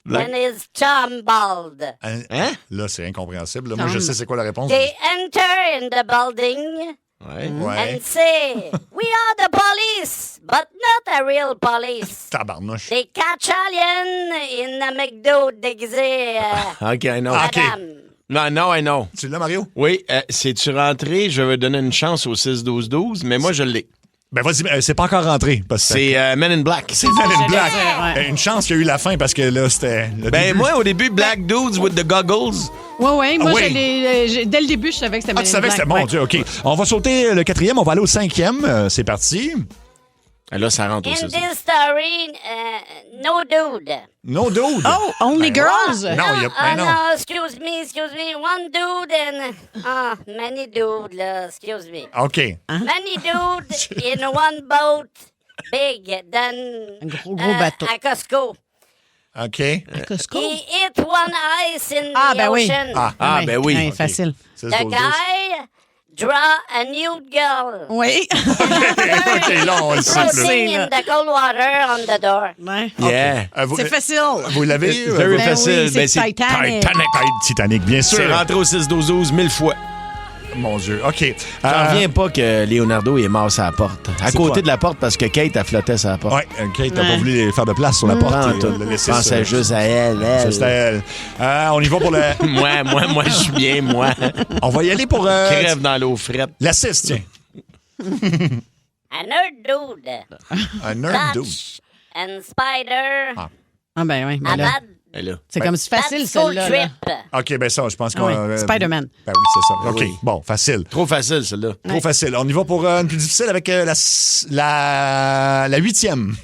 and his thumb bald. Hein? Là, c'est incompréhensible. Là. Moi, je sais c'est quoi la réponse. They enter in the building and say, "We are the police, but not a real police." Tabarnouche. They catch alien in a McDo déguisé. OK, I know. Madame. I know. Tu l'as, Mario? Oui, c'est-tu rentré? Je vais donner une chance au 6-12-12, mais moi, je l'ai. Ben, vas-y, c'est pas encore rentré. C'est Men in Black. C'est Men in Black. Une chance qu'il y a eu la fin parce que là, c'était. Ben, moi, au début, Black Dudes with the Goggles. Oui, moi, dès le début, je savais que c'était Men in Black. Tu savais que c'était bon, Dieu, OK. On va sauter le 4e, on va aller au 5e. C'est parti. Là, ça rentre au 6. In this story, no dude. No dude. Oh, only girls. Non, il y a. No, excuse me. One dude and many dudes, excuse me. OK. Many dudes in one boat, big than Un gros bateau. a Costco. OK. He hit one ice in the ocean. Ben oui. Ouais, facile. The guy draw a nude girl. Oui. OK, là, on le sait. Floating in the cold water on the door. Ouais. Yeah. C'est facile. Vous l'avez? Very Ben facile. oui, c'est Titanic. Titanic, bien sûr. C'est rentré au 6-12-12 1000 fois. Mon Dieu. OK. J'en reviens pas que Leonardo est mort sur la porte. À côté de la porte parce que Kate a flotté sur la porte. Ouais, Kate n'a pas voulu faire de place sur la porte. Je pensais juste à elle. Juste à elle. On y va pour le... moi, je suis bien, moi. On va y aller pour... Crève dans l'eau frette. La 6, tiens. A nerd dude. Un nerd dude. And spider. Ah ben oui. A bad c'est comme si facile, school celle-là. trip. OK, ben ça, je pense qu'on... Spider-Man. Ben oui, c'est ça. OK, bon, facile. Trop facile, celle-là. Trop facile. On y va pour une plus difficile avec la 8e.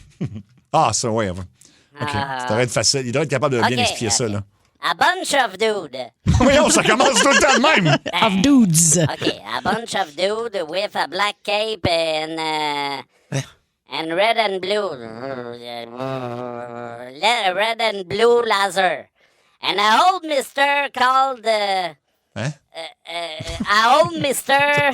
Ça, ouais. OK, ça devrait être facile. Il devrait être capable de bien expliquer ça, là. A bunch of dudes. Voyons, ça commence tout le temps de même. Of dudes. Okay, a bunch of dudes with a black cape and red and blue. Red and blue laser. And a old mister called... a old mister...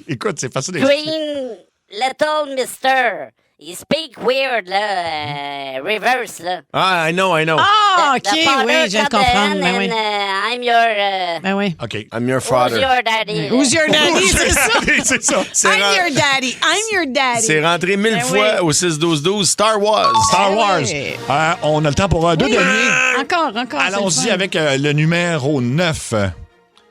Écoute, c'est facile. Green little mister. he speak weird, là, reverse, là. Ah, I know. Ah, OK, The father oui, je viens de come comprendre. in Ben oui. and, I'm your... Ben oui. OK. I'm your Who's father. your daddy? Who's your daddy, c'est ça? C'est ça. I'm your daddy. I'm your daddy. C'est rentré 1000 Ben fois oui. au 6-12-12. Star Wars. Star Wars. oui. On a le temps pour deux derniers. Encore. Allons-y c'est le fun. avec le numéro 9.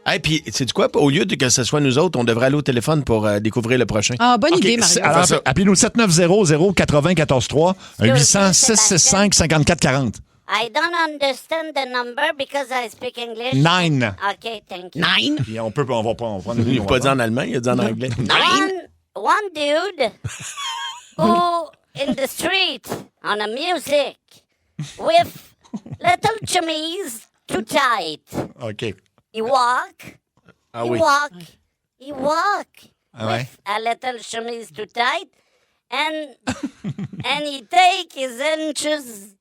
Hey, puis, sais-tu quoi? Au lieu de que ce soit nous autres, on devrait aller au téléphone pour découvrir le prochain. Ah, bonne OK, idée, Mario. Alors, appelez-nous 7900-80-14-3, 800-665-5440. I don't understand the number because I speak English. 9. Okay, thank you. 9. Puis on va prendre Il n'a pas dit en allemand, il a dit en anglais. One dude who in the street on a music with little chemise too tight. OK. He walk. Ah he oui. walk. He walk Ah ouais. with a little chemise too tight, and he take his inches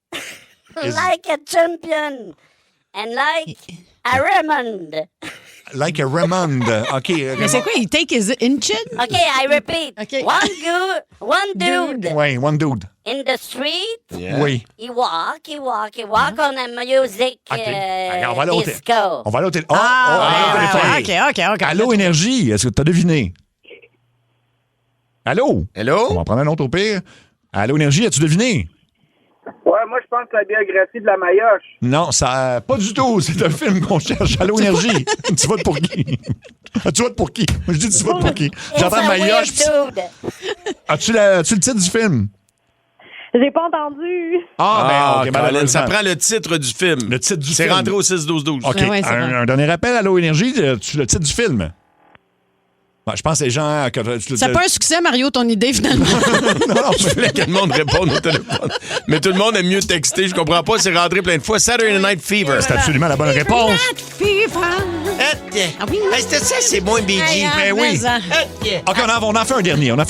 like a champion and like a Raymond. Like a Raymond. OK. Mais c'est quoi? Il take his inches? Okay, I repeat. Okay. One dude Oui, one dude. in the street. Yeah. Oui. He walk on a music OK. On va aller au disco. On va aller au téléphone. OK. Allô, Énergie, est-ce que tu as deviné? Allô? Hello? On va prendre un autre au pire. Allô, Énergie, as-tu deviné? Ouais, moi, je pense que c'est la biographie de la Mayoche. Non, ça pas du tout. C'est un film qu'on cherche. Allô, Énergie. Tu votes pour qui? Tu votes pour qui? Moi, je dis tu votes pour qui? J'entends Mayoche. As-tu le titre du film? J'ai pas entendu. Ah, ben, OK, Colin, ça prend le titre du film. Le titre du C'est film. rentré au 6-12-12. OK. Ouais, c'est un dernier appel, Allô, Énergie. Tu le titre du film? Ben, je pense que les gens... C'est pas un succès, Mario, ton idée, finalement. non, Je voulais que le monde réponde au téléphone. Mais tout le monde aime mieux texter. Je comprends pas. C'est rentré plein de fois. Saturday Night Fever. C'est absolument la bonne réponse. Ah oui. C'était ça, c'est moins Bee Gees. Ben oui. OK, on en fait un dernier. Ben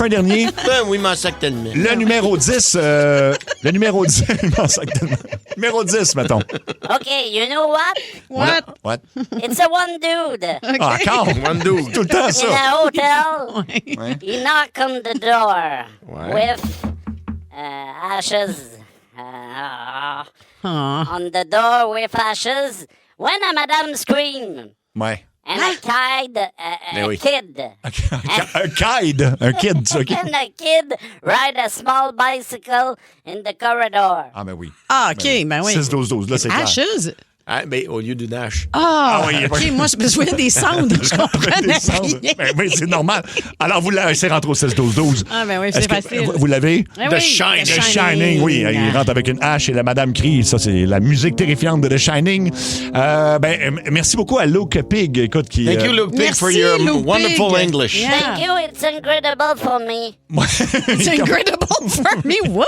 oui, m'en sac tellement. Le numéro 10. Le numéro 10. Numéro 10, mettons. Okay, you know what? What? It's a one dude. Ah, encore? One dude. Tout le temps, In ça. a hotel, he knock on the door with ashes. On the door with ashes. When a madame scream, Ouais. and a kid, Un kid, ça, OK. and a kid ride a small bicycle in the corridor. Ah, ben oui. Ah, OK, ben oui. 6-12-12, là, c'est clair. Ashes? Ah, ben, au lieu d'une hache. Ah, oui, OK, moi, je me souviens des cendres. Je comprenais rien. Ben oui, c'est normal. Alors, vous l'avez, c'est rentré au 16-12-12. Ah, ben oui, Est-ce c'est que facile. vous l'avez? Ah The oui, Shining. The The Shining. Shining, oui. Il rentre avec une hache et la madame crie. Ça, c'est la musique terrifiante de The Shining. Merci beaucoup à Luke Pig, écoute, qui... Thank you, Luke Pig, for Merci, your Luke wonderful Pig. English. Yeah. Thank you, it's incredible for me. It's incredible for me. What?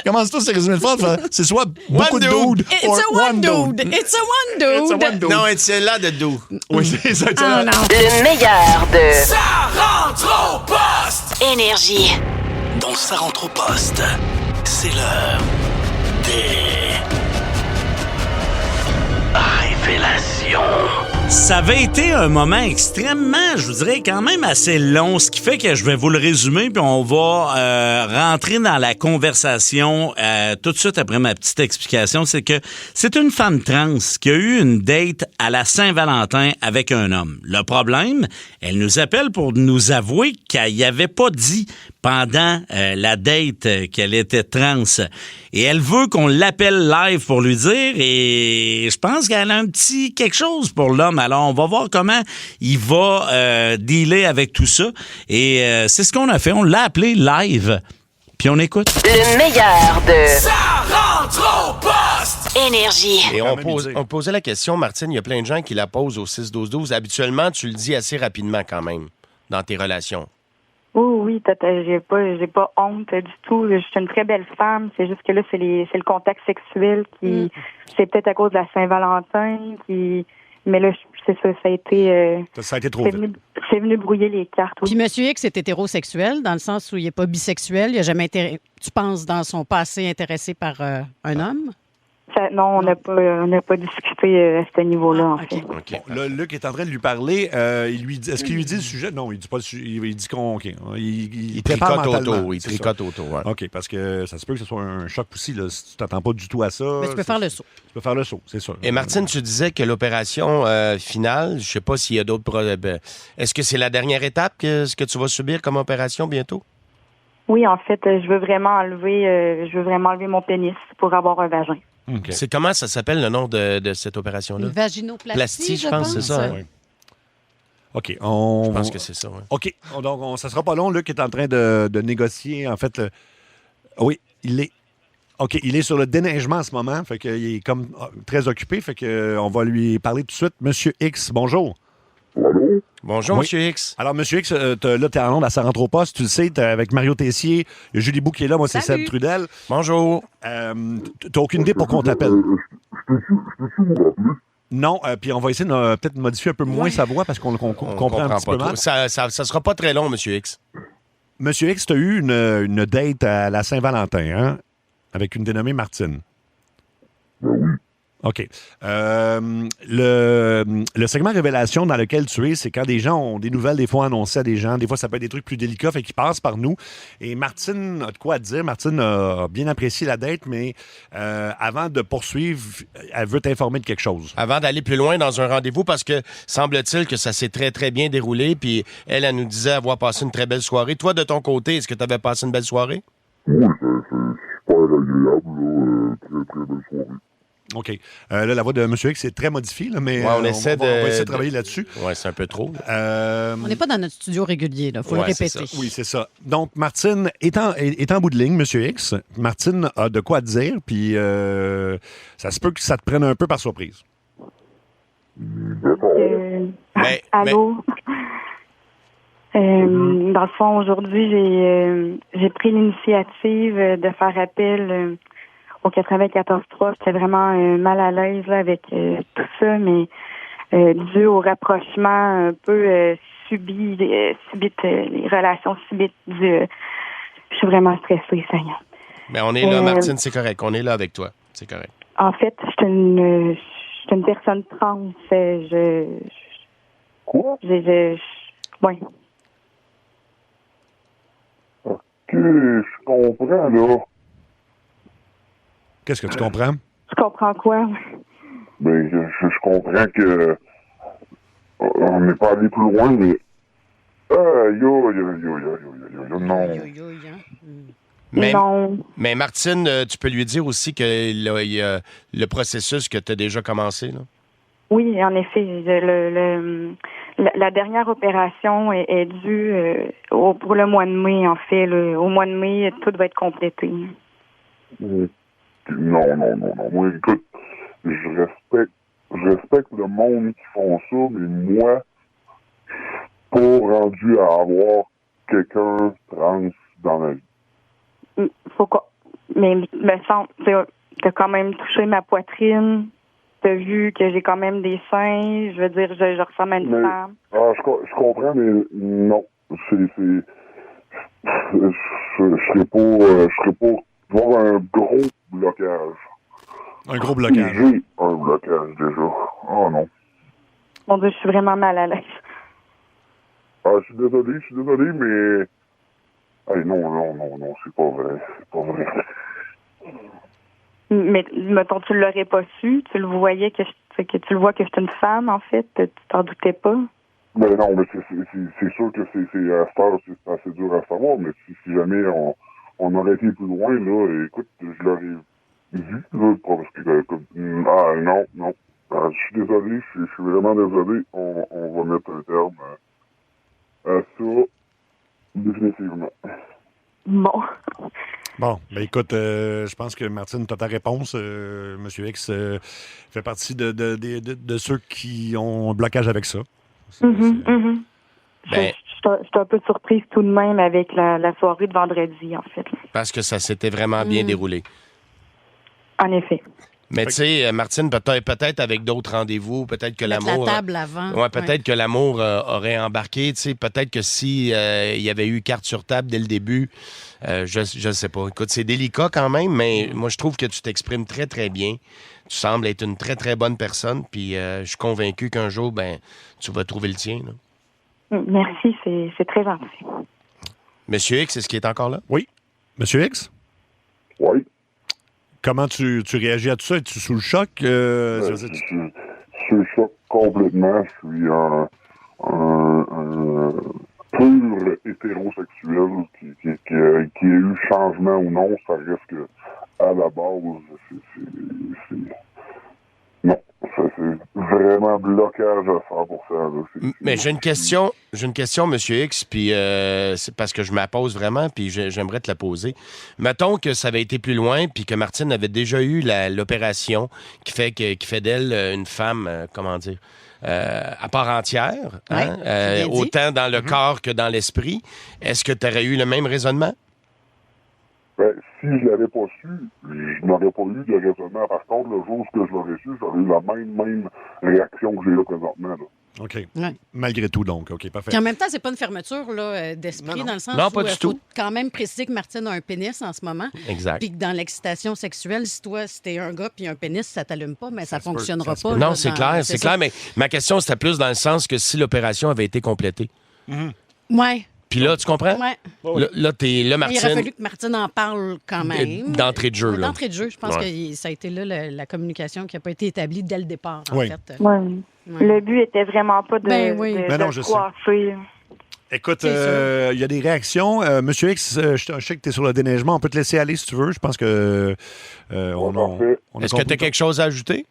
Commence-toi ces résumés de phrase. C'est soit beaucoup de dude It's or a one dude. It's a one dude. It's a one dude. Non, c'est là de do. Oui, c'est ça. Ah, non. Le meilleur de Ça rentre au poste! Énergie. Dans Ça rentre au poste, c'est l'heure des révélations. Ça avait été un moment extrêmement, je vous dirais, quand même assez long, ce qui fait que je vais vous le résumer, puis on va rentrer dans la conversation tout de suite après ma petite explication. C'est que c'est une femme trans qui a eu une date à la Saint-Valentin avec un homme. Le problème, elle nous appelle pour nous avouer qu'elle y avait pas dit pendant la date qu'elle était trans. Et elle veut qu'on l'appelle live pour lui dire, et je pense qu'elle a un petit quelque chose pour l'homme. Alors, on va voir comment il va dealer avec tout ça. Et c'est ce qu'on a fait. On l'a appelé live. Puis on écoute. le meilleur de Ça rentre au poste! Énergie. Et on posait la question, Martine, il y a plein de gens qui la posent au 6-12-12. Habituellement, tu le dis assez rapidement quand même dans tes relations. Oui, j'ai pas honte du tout. Je suis une très belle femme. C'est juste que là, c'est le contact sexuel qui... C'est peut-être à cause de la Saint-Valentin qui... Mais là, c'est ça, ça a été... Ça a été trop vite. C'est venu brouiller les cartes. Oui. Puis Monsieur X est hétérosexuel, dans le sens où il n'est pas bisexuel. Il n'a jamais été, tu penses, dans son passé, intéressé par un homme? Non, on n'a pas discuté à ce niveau-là, en fait. Bon, là, Luc est en train de lui parler. Est-ce qu'il lui dit le sujet? Non, il dit pas le sujet. Il dit qu'on... OK. Il prépare mentalement. Il tricote autour. Ouais. OK, parce que ça se peut que ce soit un choc aussi, là, si tu t'attends pas du tout à ça. Mais tu peux faire le saut. Tu peux faire le saut, c'est sûr. Et Martine, tu disais que l'opération finale, je sais pas s'il y a d'autres... Est-ce que c'est la dernière étape que tu vas subir comme opération bientôt? Oui, en fait, je veux vraiment enlever mon pénis pour avoir un vagin. Okay. C'est comment ça s'appelle le nom de cette opération-là? Une vaginoplastie, je pense, c'est ça. Hein? Oui. OK. Je pense que c'est ça. Ouais. OK. Donc, ça sera pas long. Luc est en train de négocier. En fait, oui, il est. OK. Il est sur le déneigement en ce moment. Fait qu'il est comme très occupé. Fait qu'on va lui parler tout de suite. Monsieur X, bonjour. Bonjour, Monsieur X. Alors, Monsieur X, là, t'es en onde à Ça rentre au poste. Tu le sais, t'es avec Mario Tessier. Il y a Julie Bou qui est là. Moi, c'est Seb Trudel. Bonjour. T'as aucune idée pour qu'on t'appelle? Non, puis on va essayer de peut-être modifier un peu moins sa voix parce qu'on comprend un petit peu mal. Ça sera pas très long, Monsieur X. Monsieur X, t'as eu une date à la Saint-Valentin, hein? Avec une dénommée Martine. Oui. OK. Le segment révélation dans lequel tu es, c'est quand des gens ont des nouvelles, des fois annoncées à des gens. Des fois, ça peut être des trucs plus délicats, fait qu'ils passent par nous. Et Martine a de quoi dire. Martine a bien apprécié la date, mais avant de poursuivre, elle veut t'informer de quelque chose. Avant d'aller plus loin dans un rendez-vous, parce que semble-t-il que ça s'est très, très bien déroulé, puis elle nous disait avoir passé une très belle soirée. Toi, de ton côté, est-ce que tu avais passé une belle soirée? Oui, c'est super agréable, là. Très, très belle soirée. OK. Là, la voix de M. X est très modifiée, là, mais on essaie on va essayer de travailler là-dessus. Oui, c'est un peu trop. On n'est pas dans notre studio régulier, il faut le répéter. Oui, c'est ça. Donc, Martine est en bout de ligne, M. X. Martine a de quoi dire, puis ça se peut que ça te prenne un peu par surprise. Allô? Dans le fond, aujourd'hui, j'ai pris l'initiative de faire appel au 94.3. J'étais vraiment mal à l'aise là, avec tout ça, mais dû au rapprochement un peu subite, les relations subites, je suis vraiment stressée, ça y est. Mais on est là, Martine, c'est correct. On est là avec toi. C'est correct. En fait, je suis une personne trans. Oui. OK, je comprends, là. Qu'est-ce que tu comprends? Je comprends quoi? Ben, je comprends que on n'est pas allé plus loin, mais non. Mais Martine, tu peux lui dire aussi que il y a le processus que tu as déjà commencé, là? Oui, en effet. La dernière opération est due pour le mois de mai, en fait. Au mois de mai, tout va être complété. Non. Moi, écoute, je respecte le monde qui font ça, mais moi, je suis pas rendu à avoir quelqu'un trans dans la vie. Mais me semble, t'as quand même touché ma poitrine. T'as vu que j'ai quand même des seins. Je veux dire, je ressemble à une femme. Je comprends, mais non. Je serais pas voir un gros blocage. Un gros blocage. J'ai un blocage déjà. Oh non. Mon Dieu, je suis vraiment mal à l'aise. Je suis désolé, mais... Hey, non, c'est pas vrai. Mais, mettons, tu l'aurais pas su? Tu le voyais que tu le vois que je suis une femme, en fait? Tu t'en doutais pas? Ben non, mais c'est sûr que c'est à cette heure, c'est assez dur à savoir, mais si jamais on aurait été plus loin, là, écoute, je l'aurais vu, là, parce que, non. Je suis désolé, je suis vraiment désolé. On va mettre un terme à ça, définitivement. Bon, ben écoute, je pense que Martine, tu as ta réponse. Monsieur X fait partie de ceux qui ont un blocage avec ça. Je suis un peu surprise tout de même avec la soirée de vendredi, en fait. Parce que ça s'était vraiment bien déroulé. En effet. Mais tu sais, Martine, peut-être avec d'autres rendez-vous, peut-être que Mettre l'amour... la table avant. Ouais, peut-être que l'amour aurait embarqué, tu sais, peut-être que si il y avait eu carte sur table dès le début, je sais pas. Écoute, c'est délicat quand même, mais moi, je trouve que tu t'exprimes très, très bien. Tu sembles être une très, très bonne personne, puis je suis convaincu qu'un jour, tu vas trouver le tien, là. Merci, c'est très gentil. Monsieur X, est-ce qu'il est encore là? Oui. Monsieur X? Oui. Comment tu réagis à tout ça? Es-tu sous le choc? Je suis sous le choc complètement. Je suis un pur hétérosexuel qui ait eu changement ou non, ça reste que à la base, c'est non, ça, c'est vraiment blocage à 100%. Là. Mais j'ai une question, Monsieur X, puis c'est parce que je me la pose vraiment, puis j'aimerais te la poser. Mettons que ça avait été plus loin, puis que Martine avait déjà eu l'opération qui fait d'elle une femme, à part entière, autant dans le corps que dans l'esprit. Est-ce que tu aurais eu le même raisonnement? Si je l'avais pas su, je n'aurais pas eu de raisonnement. Par contre, le jour où je l'aurais su, j'aurais eu la même réaction que j'ai là présentement. Là. OK. Ouais. Malgré tout, donc. OK, parfait. Puis en même temps, c'est pas une fermeture là, d'esprit, dans le sens non, où pas du tout. Faut quand même préciser que Martine a un pénis en ce moment. Exact. Puis que dans l'excitation sexuelle, si t'es un gars puis un pénis, ça t'allume pas, mais ça fonctionnera pas. Non, c'est clair, mais ma question, c'était plus dans le sens que si l'opération avait été complétée. Ouais. Puis là, tu comprends? Ouais. Là, Martine... Il aurait fallu que Martine en parle quand même. D'entrée de jeu, là. D'entrée de jeu, je pense que ça a été là la communication qui n'a pas été établie dès le départ, en fait. Ouais. Le but était vraiment pas de coiffer. Écoute, il y a des réactions. Monsieur X, je sais que tu es sur le déneigement. On peut te laisser aller si tu veux. Je pense que... Est-ce que tu as quelque chose à ajouter?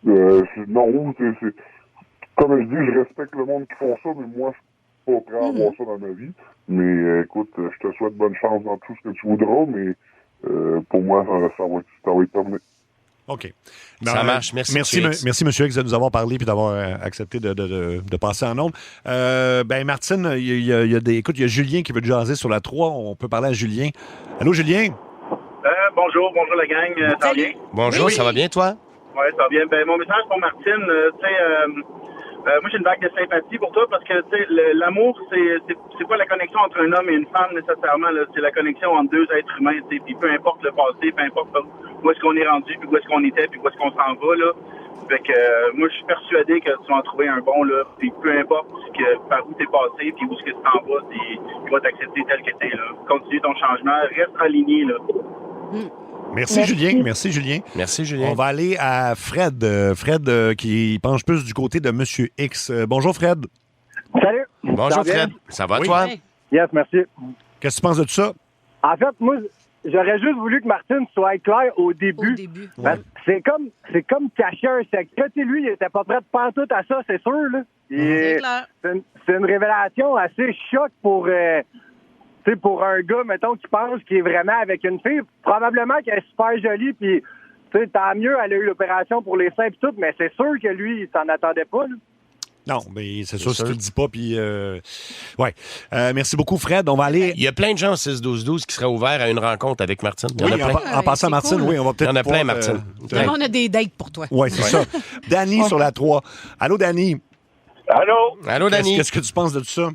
Non, c'est... Comme je dis, je respecte le monde qui font ça, mais moi, je suis pas prêt à avoir ça dans ma vie. Mais écoute, je te souhaite bonne chance dans tout ce que tu voudras, mais pour moi, ça va être terminé. OK. Ça marche. Merci, M. X, de nous avoir parlé et d'avoir accepté de passer en ondes. Martine, il y a Julien qui veut te jaser sur la 3. On peut parler à Julien. Allô, Julien? Bonjour la gang. Ça va bien? Bonjour, ça va bien, toi? Oui, ça va bien. Mon message pour Martine, moi, j'ai une vague de sympathie pour toi parce que, l'amour, c'est pas la connexion entre un homme et une femme nécessairement. Là, c'est la connexion entre deux êtres humains. Puis peu importe le passé, peu importe où est-ce qu'on est rendu, puis où est-ce qu'on était, puis où est-ce qu'on s'en va, là. Fait que moi, je suis persuadé que tu vas en trouver un bon, là. Puis peu importe par où t'es passé, puis où est-ce que tu t'en vas, il va t'accepter tel que t'es, là. Continue ton changement, reste aligné, là. Merci, Julien. Merci, Julien. Merci, Julien. On va aller à Fred. Fred qui penche plus du côté de Monsieur X. Bonjour, Fred. Salut. Bonjour, Fred. Ça va, toi? Yes, merci. Qu'est-ce que tu penses de tout ça? En fait, moi, j'aurais juste voulu que Martine soit claire au début. Ouais. C'est comme cacher un secret. Lui, il était pas prêt de faire tout à ça, c'est sûr. Là. C'est clair. C'est une révélation assez choc pour un gars, mettons, qui pense qu'il est vraiment avec une fille. Probablement qu'elle est super jolie, puis tant mieux, elle a eu l'opération pour les seins et tout, mais c'est sûr que lui, il s'en attendait pas. Là. Non, mais c'est sûr si tu le dis pas, puis... merci beaucoup, Fred. On va aller... Il y a plein de gens au 6-12-12 qui seraient ouverts à une rencontre avec Martine. Il y en a plein. En passant à Martine, cool. oui, on va peut-être... Il y en a plein, Martine. On a des dates pour toi. Oui, c'est ça. Danny sur la 3. Allô, Danny? Allô, Danny? Qu'est-ce que tu penses de tout ça?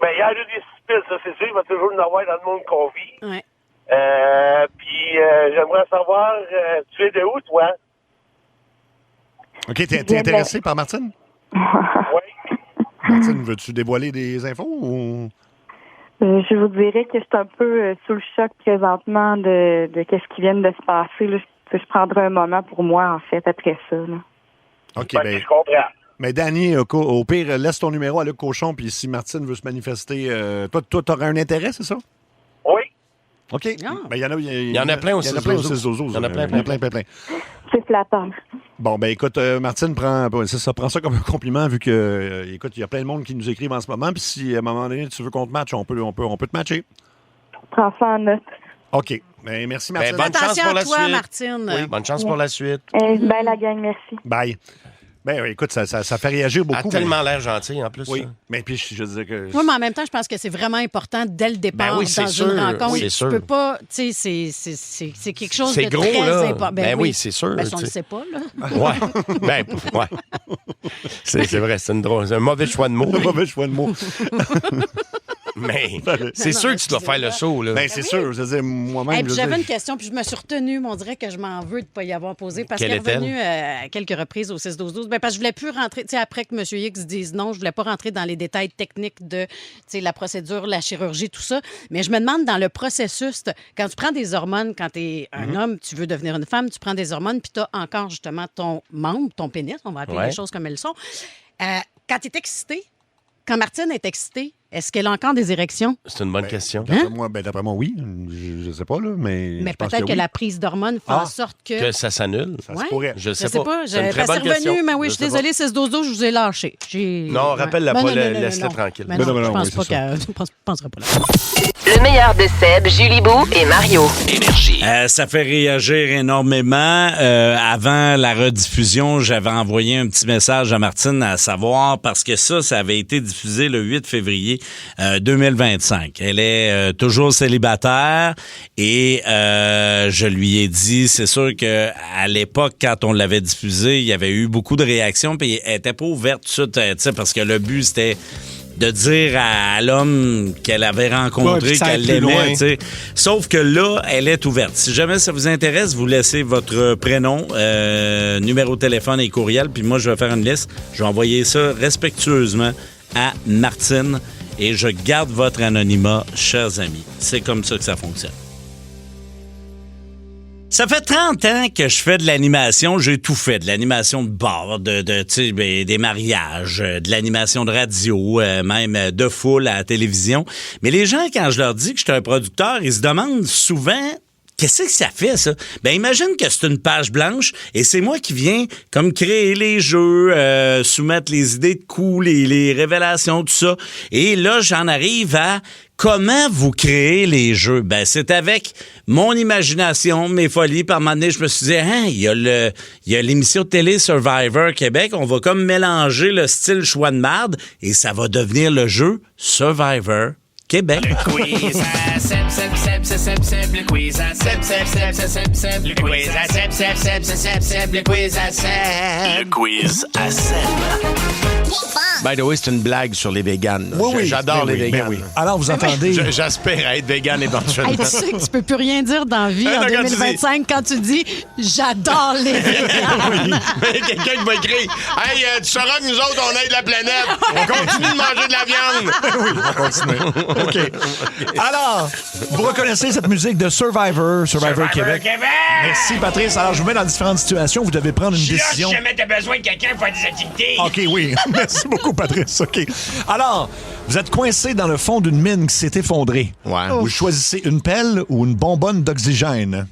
Ben, il y a eu des suspicions, ça, c'est sûr. Il va toujours en avoir dans le monde qu'on vit. Ouais. Puis, j'aimerais savoir, tu es de où, toi? OK, t'es intéressé par Martine? Oui. Martine, veux-tu dévoiler des infos ou... Je vous dirais que je suis un peu sous le choc présentement de qu'est-ce qui vient de se passer. Là. Je prendrai un moment pour moi, en fait, après ça. Là. OK, je comprends. Mais Danny, au pire, laisse ton numéro à Luc Cochon, puis si Martine veut se manifester, toi, t'aurais un intérêt, c'est ça? Oui. OK. Il y en a plein au 6-12-12. Il y en a plein. C'est flatteur. Bon, écoute, Martine, prends ça comme un compliment, vu que, écoute, il y a plein de monde qui nous écrivent en ce moment, puis si à un moment donné, tu veux qu'on te matche, on peut te matcher. Prends ça en note. OK. Merci, Martine. Bonne chance pour la suite. Martine. Oui, bonne chance pour la suite. Bye, la gang, merci. Bye. Ben oui, écoute, ça fait réagir beaucoup. Elle a tellement l'air gentille, en plus. Oui, ça. mais puis je disais que... Oui, mais en même temps, je pense que c'est vraiment important dès le départ Ben oui, c'est dans sûr. une rencontre. Oui, c'est tu sûr. peux pas... Tu sais, c'est quelque chose C'est de gros, très là. important. Ben oui, c'est sûr, Ben, si on tu le sais. sait pas, là. Ouais. Ben, ouais. C'est vrai, c'est un mauvais choix de mots. Un mauvais choix de mots. Mais c'est sûr que tu dois faire le saut, là. Ben, c'est sûr. Je veux dire, moi-même... Hey, puis je veux j'avais dire- une question, puis je me suis retenue, mais on dirait que je m'en veux de ne pas y avoir posé parce Quelle qu'elle est est-elle? revenue à quelques reprises au 6-12-12. Ben, parce que je voulais plus rentrer, tu sais, après que M. X dise non, je voulais pas rentrer dans les détails techniques de, tu sais, la procédure, la chirurgie, tout ça. Mais je me demande, dans le processus, quand tu prends des hormones, quand tu es un homme, tu veux devenir une femme, tu prends des hormones, puis tu as encore justement ton membre, ton pénis, on va appeler Ouais. les choses comme elles sont. Quand tu es excité, quand Martine est excitée, est-ce qu'elle a encore des érections? C'est une bonne question. D'après moi, oui. Je sais pas, là, mais... Mais je pense peut-être que oui. la prise d'hormones fait en sorte que... Que ça s'annule. Ça se pourrait. Je sais Je sais pas. C'est une très Parce que bonne c'est revenu, question. mais oui, je suis désolée, 6-12-12, je vous ai lâché. Non, rappelle-la Ben pas, non, non, non, laisse-la non. tranquille. Ben Ben non, non, je oui, pense c'est pas ça. qu'elle... Je penserai pas là. Le meilleur de Seb, Julie Beau et Mario. Énergie. Ça fait réagir énormément. Avant la rediffusion, j'avais envoyé un petit message à Martine à savoir, parce que ça avait été diffusé le 8 février 2025. Elle est toujours célibataire et je lui ai dit, c'est sûr que à l'époque, quand on l'avait diffusé, il y avait eu beaucoup de réactions, puis elle était pas ouverte tout de suite, tu sais, parce que le but, c'était de dire à l'homme qu'elle avait Ouais, rencontré, puis ça aille qu'elle plus loin. l'aimait, tu sais. Sauf que là, elle est ouverte. Si jamais ça vous intéresse, vous laissez votre prénom, numéro de téléphone et courriel, puis moi, je vais faire une liste. Je vais envoyer ça respectueusement à Martine et je garde votre anonymat, chers amis. C'est comme ça que ça fonctionne. Ça fait 30 ans que je fais de l'animation. J'ai tout fait. De l'animation de bar, tu sais, des mariages, de l'animation de radio, même de foule à la télévision. Mais les gens, quand je leur dis que je suis un producteur, ils se demandent souvent... Qu'est-ce que ça fait, ça? Ben, imagine que c'est une page blanche et c'est moi qui viens comme créer les jeux, soumettre les idées de coups, les révélations, tout ça. Et là, j'en arrive à comment vous créez les jeux. Ben, c'est avec mon imagination, mes folies. Par un moment donné, je me suis dit, hein, il y a l'émission de télé Survivor Québec. On va comme mélanger le style choix de marde et ça va devenir le jeu Survivor Québec. Quiz à Seb, Seb, Seb, Seb, Seb, Seb, le quiz à Seb, Seb, Seb, Seb, Seb, Seb, le quiz à Seb, Seb, Seb, Seb, Seb, Seb, le quiz à Seb. Le quiz à Seb. By the way, c'est une blague sur les véganes. là. Oui, oui. J'adore Ben les oui, véganes. ben oui. Alors, vous entendez... J'espère être végane éventuellement. Hey, tu sais que tu peux plus rien dire dans la vie en Quand tu dis- 2025 quand tu dis « j'adore les véganes Mais quelqu'un qui va écrire Hey, tu sauras que nous autres, on aide la planète. On continue de manger de la viande. Oui, on va continuer. OK. Alors, vous reconnaissez cette musique de Survivor Québec. Merci, Patrice. Alors, je vous mets dans différentes situations. Vous devez prendre une décision. Si jamais t'as besoin de quelqu'un pour faire des activités. OK, oui. Merci beaucoup, Patrice. OK. Alors, vous êtes coincé dans le fond d'une mine qui s'est effondrée. Ouais. Vous choisissez une pelle ou une bonbonne d'oxygène.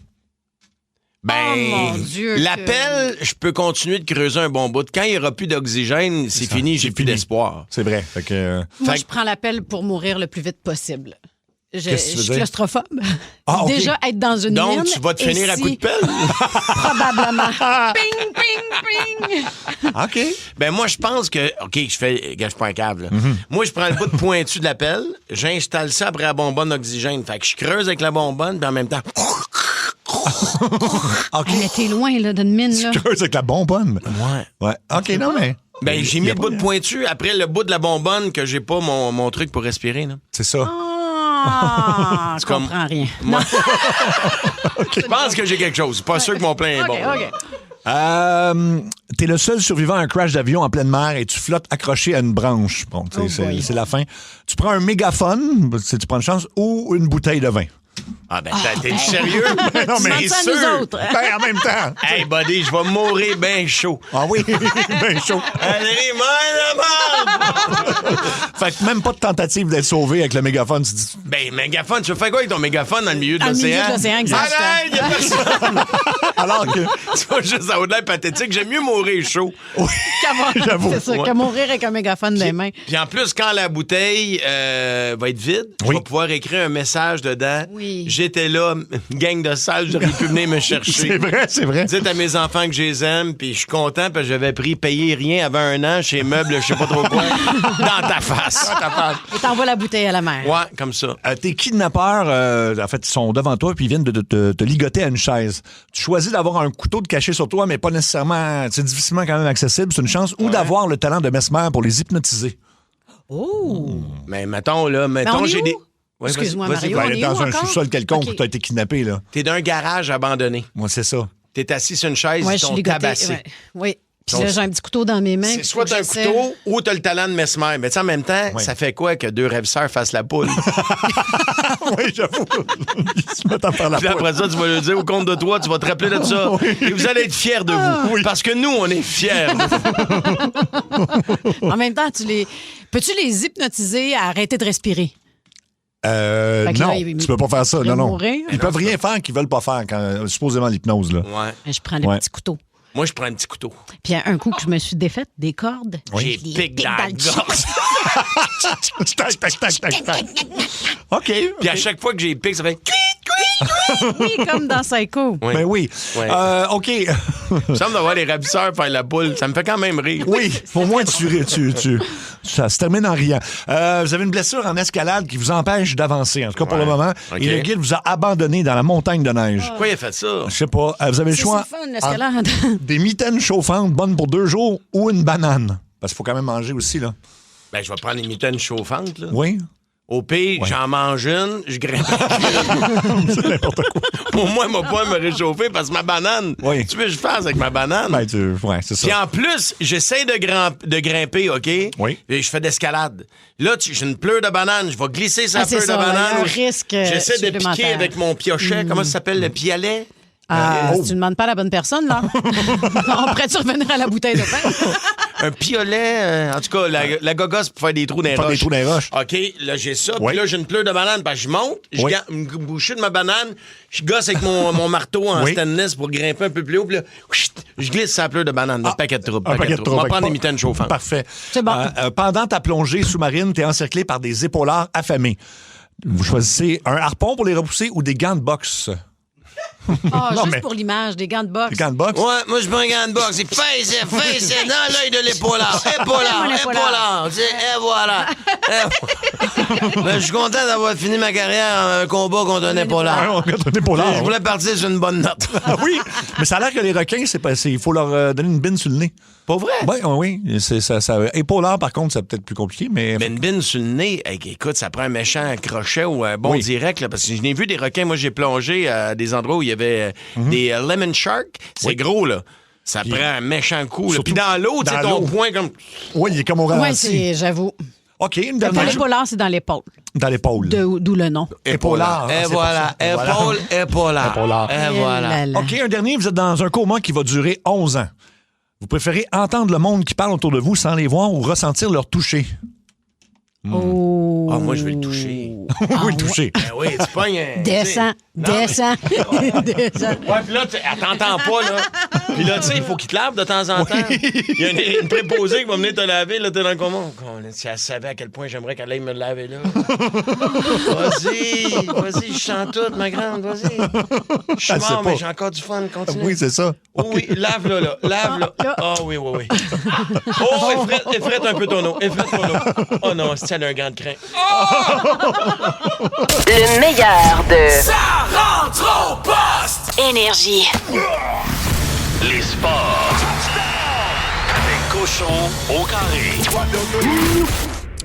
Ben, Oh, mon Dieu, la que- pelle, je peux continuer de creuser un bon bout. Quand il n'y aura plus d'oxygène, c'est fini, j'ai plus d'espoir. C'est vrai. Fait que... ». Moi, je prends l'appel pour mourir le plus vite possible. Je Qu'est-ce que tu veux suis dire? claustrophobe. Ah, OK. Déjà, être dans une Donc, mine... tu vas te et finir à si- coup de pelle? Probablement. Ping, ping, ping! OK. Ben, moi, je pense que. OK, je suis pas un câble. là. Mm-hmm. Moi, je prends le bout de pointu de la pelle, j'installe ça après la bonbonne d'oxygène. Fait que je creuse avec la bonbonne, puis en même temps. OK. Mais t'es loin là, d'une mine. Là. Tu creuses avec la bonbonne. Ouais. Ouais. OK, non, mais... Ben, j'ai mis le bout de pointu après le bout de la bonbonne que j'ai pas mon truc pour respirer. Là. C'est ça. Ah, je C'est comme- comprends rien. Moi- Je pense que j'ai quelque chose. Pas sûr que mon plein est bon. OK. T'es le seul survivant à un crash d'avion en pleine mer et tu flottes accroché à une branche. Bon, tu sais, c'est la fin. Tu prends un mégaphone, si tu prends une chance, ou une bouteille de vin. Ah, ben, t'es sérieux? Non, mais Demande ça à nous autres. Ben, en même temps. Hey, buddy, je vais mourir bien chaud. Ah oui, bien chaud. Allez, merde! Fait que même pas de tentative d'être sauvé avec le mégaphone. Tu dis... Ben, mégaphone, tu veux faire quoi avec ton mégaphone dans le milieu de Dans le milieu l'océan? de l'océan, exact. Arrête, y a personne! Alors que... Tu vas juste à l'air pathétique. J'aime mieux mourir chaud. J'avoue. C'est ça, Ouais. que mourir avec un mégaphone dans les mains. Puis en plus, quand la bouteille va être vide, je vais pouvoir écrire un message dedans. Oui. j'étais là, gang de salles, j'aurais pu venir me chercher. C'est vrai. Dites à mes enfants que je les aime, puis je suis content parce que j'avais payé rien avant 1 an chez Meubles, je sais pas trop quoi, dans ta face. Et t'envoies la bouteille à la mer. Ouais, comme ça. Tes kidnappeurs, en fait, ils sont devant toi puis ils viennent de te ligoter à une chaise. Tu choisis d'avoir un couteau de caché sur toi, mais pas nécessairement, c'est difficilement quand même accessible, c'est une chance, ou d'avoir le talent de Mesmer pour les hypnotiser. Oh! Mais mettons, j'ai des... Ouais, excuse-moi, vas-y, Mario, on est dans où un encore? sous-sol quelconque OK. où tu as été kidnappé, là. T'es d'un garage abandonné. Moi, c'est ça. T'es assis sur une chaise, Ouais, ils je suis t'ont ligotée. tabassé. Ouais. Oui. Puis Donc, là, j'ai un petit couteau dans mes mains. C'est soit t'as un couteau ou t'as le talent de Mesmer. Mais tu sais, en même temps, ça fait quoi que 2 ravisseurs fassent la poule? Oui, j'avoue. Ils se mettent à faire la Puis après ça, tu vas lui dire au compte de toi, tu vas te rappeler de ça. Et vous allez être fiers de vous. Oui. Parce que nous, on est fiers. En même temps, peux-tu les hypnotiser à arrêter de respirer? Non, là, tu peux pas faire ça. Non. Mourir. Ils peuvent rien faire qu'ils veulent pas faire, supposément l'hypnose, là. Ouais. Je prends le petit couteau. Moi, je prends un petit couteau. Puis un coup que je me suis défaite des cordes, J'ai je les pique dans la le gorge. Tac. OK. Puis à chaque fois que j'ai pique, ça fait... Oui, comme dans Psycho. Oui. Ben oui. Ouais. OK. Il me semble d'avoir les ravisseurs faire la poule. Ça me fait quand même rire. Oui, au moins ça se termine en riant. Vous avez une blessure en escalade qui vous empêche d'avancer, en tout cas pour le moment. OK. Et le guide vous a abandonné dans la montagne de neige. Pourquoi il a fait ça? Je sais pas. Vous avez le choix. C'est fun, l'escalade. Des mitaines chauffantes bonnes pour 2 jours ou une banane. Parce qu'il faut quand même manger aussi, là. Ben, je vais prendre les mitaines chauffantes, là. Oui. Au pire, j'en mange une, je grimpe. C'est n'importe quoi. Au moins, moi, pas me réchauffer parce que ma banane, Oui. tu veux que je fasse avec ma banane? Ben, c'est ça. Puis en plus, j'essaie de grimper, OK? Oui. Et je fais d'escalade. Là, j'ai une pleure de banane. Je vais glisser sa c'est pleure de ça, banane. il y a un risque J'essaie de piquer supplémentaire. avec mon piochet. Comment ça s'appelle, le piolet? Tu ne demandes pas à la bonne personne, là. On pourrait-tu revenir à la bouteille de pain? Un piolet, en tout cas, la gogosse pour faire des trous dans les roches. Des trous dans les roches. OK, là, j'ai ça. Oui. Puis là, j'ai une pleure de banane. Parce que je monte, je me bouche de ma banane, je gosse avec mon marteau en stainless pour grimper un peu plus haut. Puis là, je glisse sa pleure de banane. Un paquet de troubles. Un paquet de troubles. On va prendre des mitaines chauffantes. Parfait. C'est bon. Pendant ta plongée sous-marine, tu es encerclé par des épaulards affamés. Vous choisissez un harpon pour les repousser ou des gants de boxe? Non, Juste mais- pour l'image, des gants de boxe. Des gants de boxe? Ouais, moi, je prends un gant de boxe. C'est face dans l'œil de l'épaulard. Épaulard. Tu sais, et voilà. Ben, je suis content d'avoir fini ma carrière en un combat contre un épaulard. Ouais, un épaulard. Je voulais partir sur une bonne note. Ah oui, mais ça a l'air que les requins, il faut leur donner une bine sur le nez. Pas vrai? Oui. Épaulard, par contre, c'est peut-être plus compliqué, mais... Mais une bine sur le nez, écoute, ça prend un méchant crochet ou un bon direct, là, parce que je n'ai vu des requins. Moi, j'ai plongé à des endroits où il y avait des lemon shark. C'est gros, là. Ça prend un méchant coup. Là. Puis dans l'eau, tu sais, ton poing comme... Oui, il est comme au Oui, ralenti. j'avoue. OK, une Pour dernière. l'épaulard, c'est dans l'épaule. Dans l'épaule. D'où le nom. Épaulard. Et c'est voilà. pour ça. Épaule, épaulard. Épaulard. Et voilà. OK, un dernier, vous êtes dans un coma qui va durer 11 ans. Vous préférez entendre le monde qui parle autour de vous sans les voir ou ressentir leur toucher? Oh. Ah, moi, je vais le toucher. Oui, le toucher. Ben oui, tu pognes un... Descends. Descends. Ouais, puis là, elle t'entend pas, là. Puis là, tu sais, il faut qu'il te lave de temps en temps. Il y a une préposée qui va venir te laver, là, t'es dans le coma. Si elle savait à quel point j'aimerais qu'elle aille me laver, là. Vas-y, je chante toute, ma grande, vas-y. Je suis Elle sait mort, pas. mais j'ai encore du fun, continue. Oui, c'est ça. Oh, oui, lave-la, là. Lave-la. Ah oui. Oh, effrète un peu ton eau. Effrète ton eau. Oh non, c'est elle a un grand crin. Le meilleur de Ça rentre au poste! Énergie. Les sports. Avec Cochon au carré.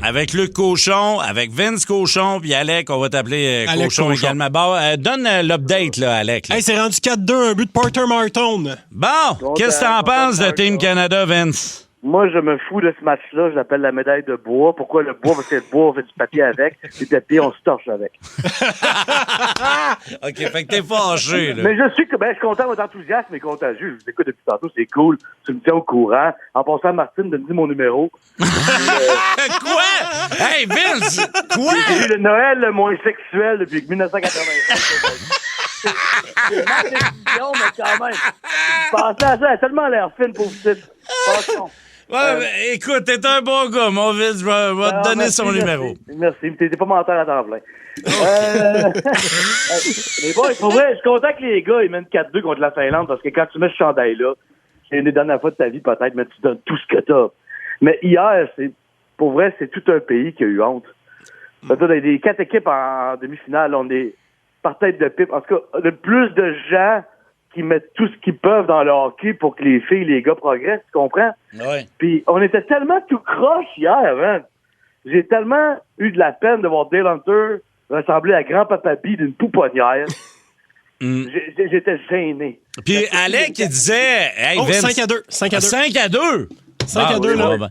Avec Luc Cochon, avec Vince Cochon, puis Alec, on va t'appeler Alec Cochon Cochon. également. Bon, donne l'update, là, Alec. là. Hey, c'est rendu 4-2, un but de Porter Martone. Bon, qu'est-ce que t'en penses de Team Canada, Vince? Moi, je me fous de ce match-là. Je l'appelle la médaille de bois. Pourquoi le bois? Parce que le bois, on fait du papier avec. Les papiers, on se torche avec. OK, fait que t'es fâché, là. Mais je suis content, votre enthousiasme est contagieux. Je vous écoute depuis tantôt, c'est cool. Tu me tiens au courant. En passant, Martine, donne-moi mon numéro. Quoi? Hey, Vince! Quoi? J'ai eu le Noël le moins sexuel depuis 1985. C'est ma décision, mais quand même. Pensez à ça, elle a tellement l'air fine, pauvre petite. Passons. Ouais, mais écoute, t'es un bon gars, mon Vince. Je vais te donner son numéro. Merci. T'es pas menteur à temps plein. Mais bon, pour vrai, je suis content que les gars ils mènent 4-2 contre la Finlande parce que quand tu mets ce chandail-là, c'est une des dernières fois de ta vie peut-être, mais tu donnes tout ce que t'as. Mais hier, pour vrai, c'est tout un pays qui a eu honte. Des 4 équipes en demi-finale, on est par tête de pipe. En tout cas, le plus de gens qui mettent tout ce qu'ils peuvent dans le hockey pour que les filles et les gars progressent, tu comprends? Ouais. Puis on était tellement tout croche hier, man. J'ai tellement eu de la peine de voir Dale Hunter ressembler à grand-papa B d'une pouponnière. J'étais gêné. Puis Alec, il disait... Hey, Vince, 5-2. 5-2. 5-2, là. Ben.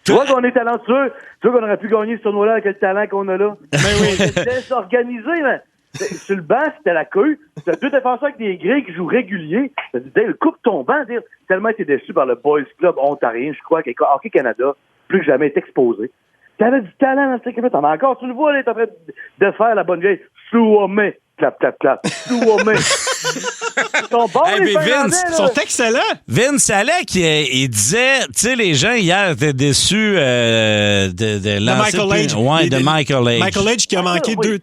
Tu vois qu'on est talentueux. Tu vois qu'on aurait pu gagner ce tournoi-là avec le talent qu'on a là. Mais oui. C'était désorganisé, man. Sur le banc, c'était la queue. C'était 2 défenseurs avec des grilles qui jouent réguliers. T'as dit, Dale, coupe ton banc. Tellement été déçu par le Boys Club ontarien, je crois, qu'avec Hockey Canada, plus que jamais été exposé. T'avais du talent dans cette équipe-là. T'en as encore, tu le vois, là, t'es en train de faire la bonne vieille. Souomé. Clap, clap, clap. Souomé. Ils sont bons, hey, les Finlandais, ils sont excellents. Vince Alec, il disait, tu sais, les gens hier étaient déçus de Michael Age. Ouais, de Michael Age. Michael Age qui a manqué 2.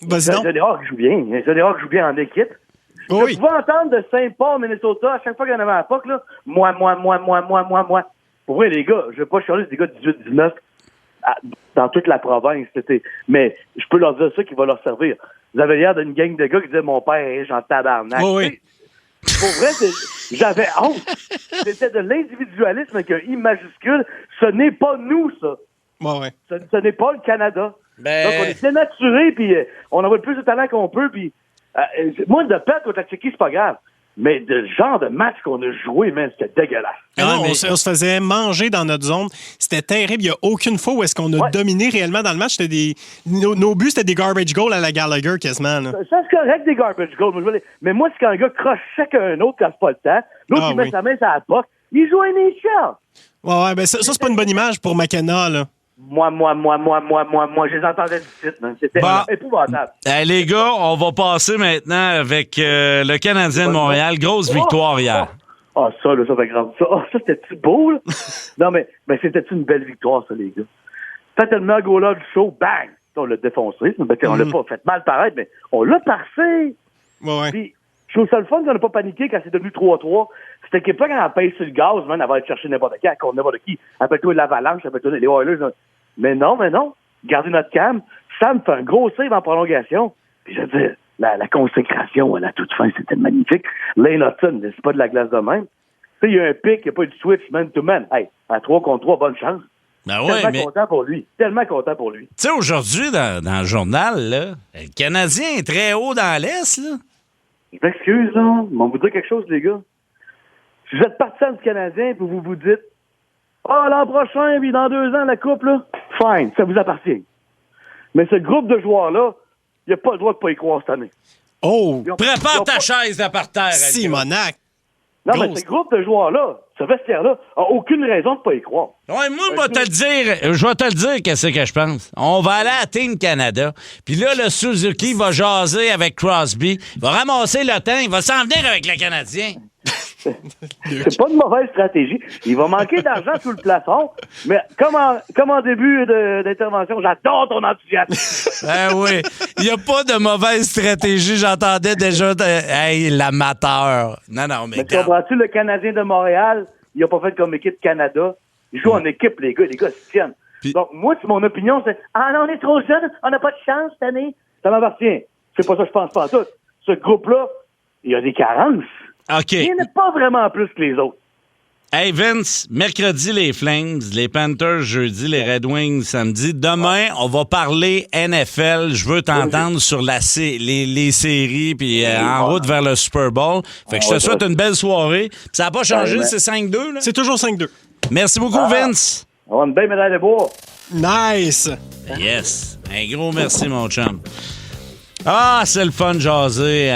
Vas-y donc. Johnny Hawk joue bien. Johnny Hawk joue bien en équipe. Oui. Je pouvais entendre de Saint-Paul, Minnesota, à chaque fois qu'il y en avait à la POC, là, moi. Pour vrai, les gars, je vais pas chialer, c'est des gars de 18-19 dans toute la province. Mais je peux leur dire ça qui va leur servir. Vous avez l'air d'une gang de gars qui disaient mon père est riche en tabarnak. Oui. Pour vrai, j'avais honte. C'était de l'individualisme avec un I majuscule. Ce n'est pas nous, ça. Ouais. Ce n'est pas le Canada. Ben... Donc, on est dénaturés, puis on envoie le plus de talent qu'on peut, puis moi, de perdre contre la Tchéquie, c'est pas grave. Mais le genre de match qu'on a joué, man, c'était dégueulasse. On se faisait manger dans notre zone. C'était terrible. Il n'y a aucune fois où est-ce qu'on a dominé réellement dans le match. C'était nos buts, c'était des garbage goals à la Gallagher, quasiment. Là. Ça, c'est correct, des garbage goals. Mais moi, c'est quand un gars croche chacun un autre quand c'est pas le temps. L'autre, il met sa main sur la POC. Il joue un échelle. Ouais, ben ça c'est pas une bonne image pour McKenna, là. Moi, je les entendais du site, man. C'était épouvantable. Hey, les gars, on va passer maintenant avec le Canadien de Montréal. Grosse victoire hier. Ça fait grave. Ça, c'était-tu beau, là? Non, mais c'était-tu une belle victoire, ça, les gars? Fait le meilleur goal-là du show, bang! On l'a défoncé. On l'a pas fait mal paraître, mais on l'a parfait. Ouais. Puis, je trouve ça le fun qu'on n'a pas paniqué quand c'est devenu 3-3. Cette équipe-là, quand elle pèse sur le gaz, man, elle va aller chercher n'importe qui, contre n'importe qui. Appelle-toi l'Avalanche, appelle-toi les Oilers. Mais non. Gardez notre calme. Sam fait un gros save en prolongation. Puis je veux dire, la consécration à la toute fin, c'était magnifique. Lane Hudson, c'est pas de la glace de même. Tu sais, il y a un pic, il n'y a pas eu de switch man-to-man. Hey, à 3 contre 3, bonne chance. Ben ouais, Tellement content pour lui. Tu sais, aujourd'hui, dans le journal, là, le Canadien est très haut dans l'Est, là. Je m'excuse, là. On va vous dire quelque chose, les gars. Si vous êtes partisan du Canadien et vous vous dites l'an prochain, puis dans 2 ans, la coupe, là, fine, ça vous appartient. Mais ce groupe de joueurs-là, il n'y a pas le droit de pas y croire cette année. Prépare ta chaise de par terre. Simonac. Non, mais ce groupe de joueurs-là, ce vestiaire-là, a aucune raison de pas y croire. Ouais, moi, je vais te le dire, qu'est-ce que je pense. On va aller à Team Canada, puis là, le Suzuki va jaser avec Crosby, il va ramasser le temps, il va s'en venir avec le Canadien. C'est pas une mauvaise stratégie. Il va manquer d'argent sous le plafond, mais comme en début d'intervention, j'adore ton enthousiasme. Oui, il n'y a pas de mauvaise stratégie. J'entendais déjà l'amateur. Non, mais comprends-tu, le Canadien de Montréal, il n'a pas fait comme équipe Canada. Il joue en équipe, les gars se tiennent. Donc, moi, mon opinion, c'est non, on est trop jeunes, on n'a pas de chance cette année. Ça m'appartient. C'est pas ça que je pense pas en tout. Ce groupe-là, il y a des carences. OK. Il n'est pas vraiment plus que les autres. Hey Vince, mercredi les Flames, les Panthers jeudi, les Red Wings samedi. Demain, on va parler NFL. Je veux t'entendre sur les séries puis en route vers le Super Bowl. Fait que je te souhaite une belle soirée. Puis ça n'a pas changé, c'est 5-2 là? C'est toujours 5-2. Merci beaucoup Vince. On a une belle médaille de bois. Nice. Yes. Un gros merci mon chum. C'est le fun de jaser.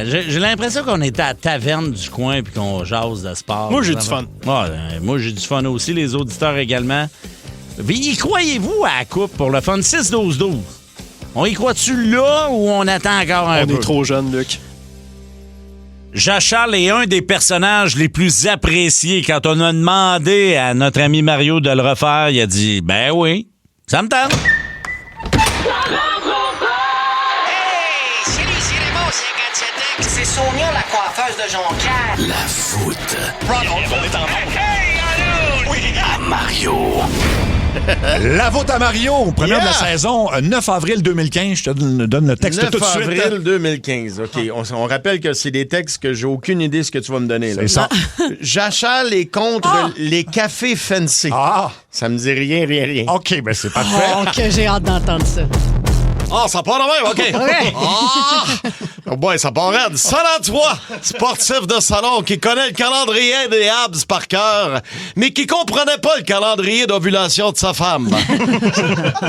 J'ai l'impression qu'on était à la taverne du coin puis qu'on jase de sport. Moi, j'ai du fun. Moi, j'ai du fun aussi. Les auditeurs également. Y croyez-vous à la coupe pour le fun? 6-12-12. On y croit-tu là ou on attend encore un peu? On est trop jeune, Luc. Jean-Charles est un des personnages les plus appréciés. Quand on a demandé à notre ami Mario de le refaire, il a dit « Ben oui, ça me tente. » C'est Sonia, la coiffeuse de Jonquière. La voûte. Ronald, on est en Hey, allô! Oui! À Mario. La voûte à Mario, première de la saison, 9 avril 2015. Je te donne le texte tout de suite. 9 avril 2015, OK. On rappelle que c'est des textes que j'ai aucune idée de ce que tu vas me donner. C'est ça. Jachal est contre les cafés fancy. Ah! Ça me dit rien. OK, ben c'est parfait. Oh, que j'ai hâte d'entendre ça. Ah, ça part de même, OK. Ouais. Oh boy, ça part raide. 103, sportif de salon qui connaît le calendrier des Habs par cœur, mais qui comprenait pas le calendrier d'ovulation de sa femme.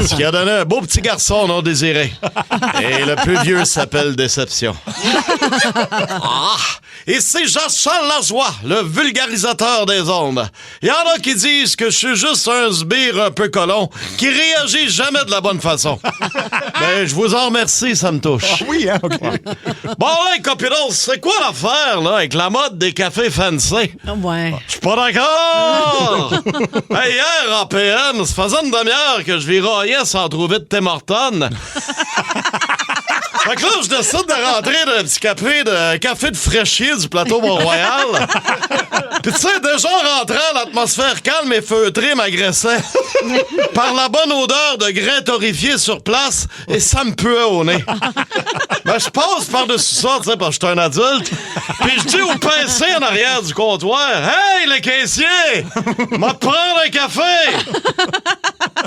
Ce qui a donné un beau petit garçon non désiré. Et le plus vieux s'appelle Déception. Et c'est Jean-Charles Lajoie, le vulgarisateur des ondes. Il y en a qui disent que je suis juste un sbire un peu colon qui réagit jamais de la bonne façon. Ben, je vous en remercie, ça me touche. Ah oui, hein? OK. Bon, là, copinos, c'est quoi l'affaire, là, avec la mode des cafés fancy? Ouais. Je suis pas d'accord! Hey, hier, en PM, ça faisait une demi-heure que je viraillais sans trouver de Tim Hortons. Fait que là, je décide de rentrer dans un petit café de fraîchier du plateau Mont-Royal. Puis tu sais, déjà rentrant, l'atmosphère calme et feutrée m'agressait. Par la bonne odeur de grains torréfiés sur place, et ça me puait au nez. Ben, je passe par-dessus ça, tu sais, parce que je suis un adulte. Puis je dis au pincé en arrière du comptoir, « Hey, le caissier! M'a te prendre un café! »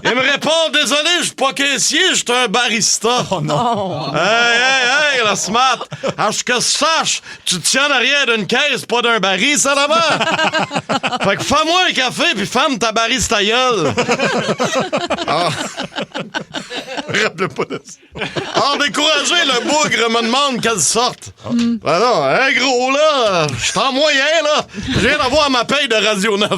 Il me répond, « Désolé, je suis pas caissier, je suis un barista. » Oh non! Hey, la smart! À ce que je sache, tu te tiens en arrière d'une caisse, pas d'un baril, ça là-bas! Fait que fais-moi un café, puis ferme ta bariste ta gueule! Ah. Rappelez pas de ça. En découragé, le bougre me demande qu'elle sorte. Ben non, hein, gros, là, je suis en moyen, là. Je viens d'avoir ma paye de Radio 9.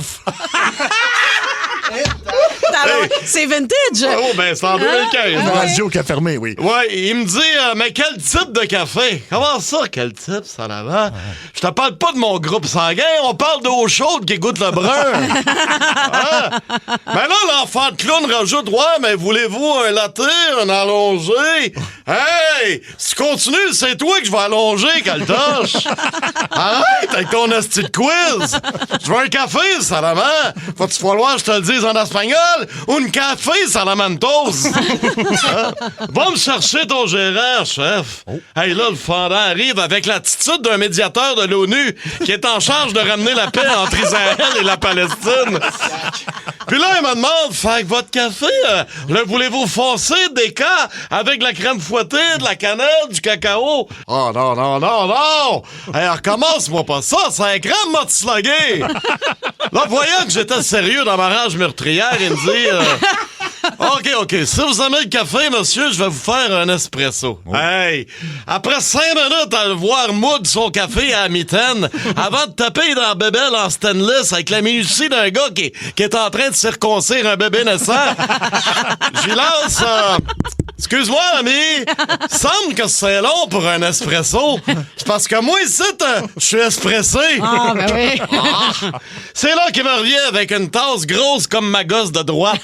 C'est vintage. Oh, ben c'est en 2015. Une radio qui a fermé, oui. Ouais, il me dit, mais quel type de café? Comment ça, quel type, ça, là-bas? Je te parle pas de mon groupe sanguin, on parle d'eau chaude qui goûte le brun. Mais là, l'enfant de clown rajoute, ouais, mais voulez-vous un latte, un allongé? Hey, si tu continues, c'est toi que je vais allonger, Caltoche. Arrête avec ton esti de quiz. Je veux un café, Salaman. Faut-tu falloir que je te le dise en espagnol? Ou un café, Salamantos? Hein? Va me chercher ton gérant, chef. Hey, là, le fendant arrive avec l'attitude d'un médiateur de l'ONU qui est en charge de ramener la paix entre Israël et la Palestine. Puis là, il me demande, fait que votre café, le voulez-vous foncé, déca, avec de la crème fouettée, de la cannelle, du cacao? Oh non, non, non, non! Hey, recommence-moi pas ça, c'est un crème m'a slogué! Là, voyant que j'étais sérieux dans ma rage meurtrière, il me dit, OK, si vous aimez le café, monsieur, je vais vous faire un espresso. Hey! Après 5 minutes à le voir moudre son café à la mitaine, avant de taper dans la bébelle en stainless avec la minutie d'un gars qui est en train de circoncire un bébé naissant, j'y lance... Excuse-moi, ami, semble que c'est long pour un espresso. C'est parce que moi, ici, je suis espressé. Ah, ben oui. C'est là qu'il me revient avec une tasse grosse comme ma gosse de droite.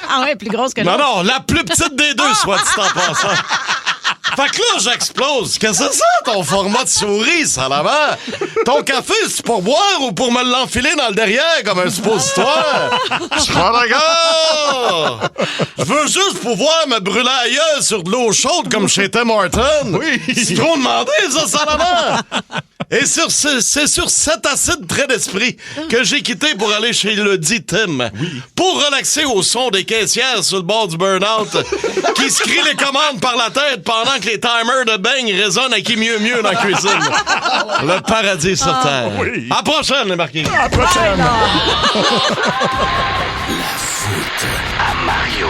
Ah ouais, plus grosse que Non, l'autre. non, la plus petite des deux, soit dit en passant. Fait que là, j'explose. Qu'est-ce que c'est ça, ton format de souris, ça là-bas? Ton café, c'est pour boire ou pour me l'enfiler dans le derrière comme un suppositoire? Je suis pas d'accord! Je veux juste pouvoir me brûler la gueule sur de l'eau chaude comme chez Tim Hortons. Oui. C'est trop demandé, ça là-bas! Et c'est sur cet acide trait d'esprit que j'ai quitté pour aller chez le dit Tim. Pour relaxer au son des caissières sur le bord du burn-out qui se crient les commandes par la tête pendant que les timers de beigne résonnent à qui mieux dans la cuisine. Le paradis sur terre. Oui. À la prochaine, les marquis. À la prochaine. La faute à Mario.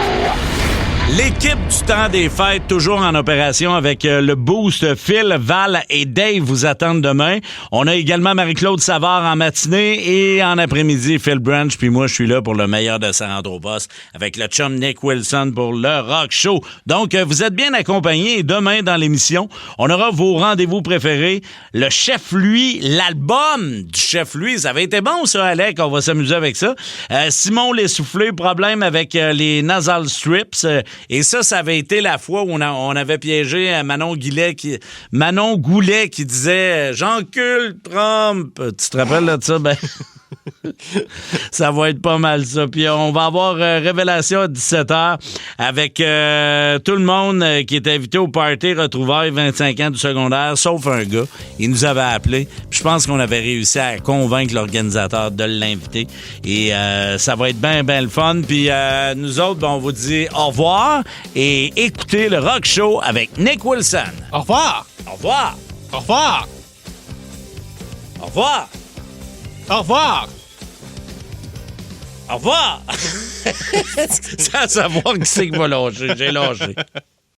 L'équipe du temps des fêtes, toujours en opération avec le boost. Phil, Val et Dave vous attendent demain. On a également Marie-Claude Savard en matinée et en après-midi, Phil Branch. Puis moi, je suis là pour le meilleur de sa rentre au poste avec le chum Nick Wilson pour le Rock Show. Donc, vous êtes bien accompagnés. Et demain, dans l'émission, on aura vos rendez-vous préférés. Le Chef Lui, l'album du Chef Lui. Ça avait été bon, ça, Alec. On va s'amuser avec ça. Simon l'essoufflé, problème avec les nasal strips. Et ça avait été la fois où on avait piégé Manon Goulet qui disait « J'encule Trump ». Tu te rappelles de ça? Ben... ça va être pas mal ça. Puis on va avoir révélation à 17h avec tout le monde qui est invité au party retrouvailles 25 ans du secondaire, sauf un gars. Il nous avait appelé. Puis je pense qu'on avait réussi à convaincre l'organisateur de l'inviter. Et ça va être bien le fun. Puis nous autres, on vous dit au revoir et écoutez le Rock Show avec Nick Wilson. Au revoir! Au revoir! Au revoir! Au revoir! Au revoir! Au revoir! Sans savoir qui c'est qui va lâcher. J'ai lâché.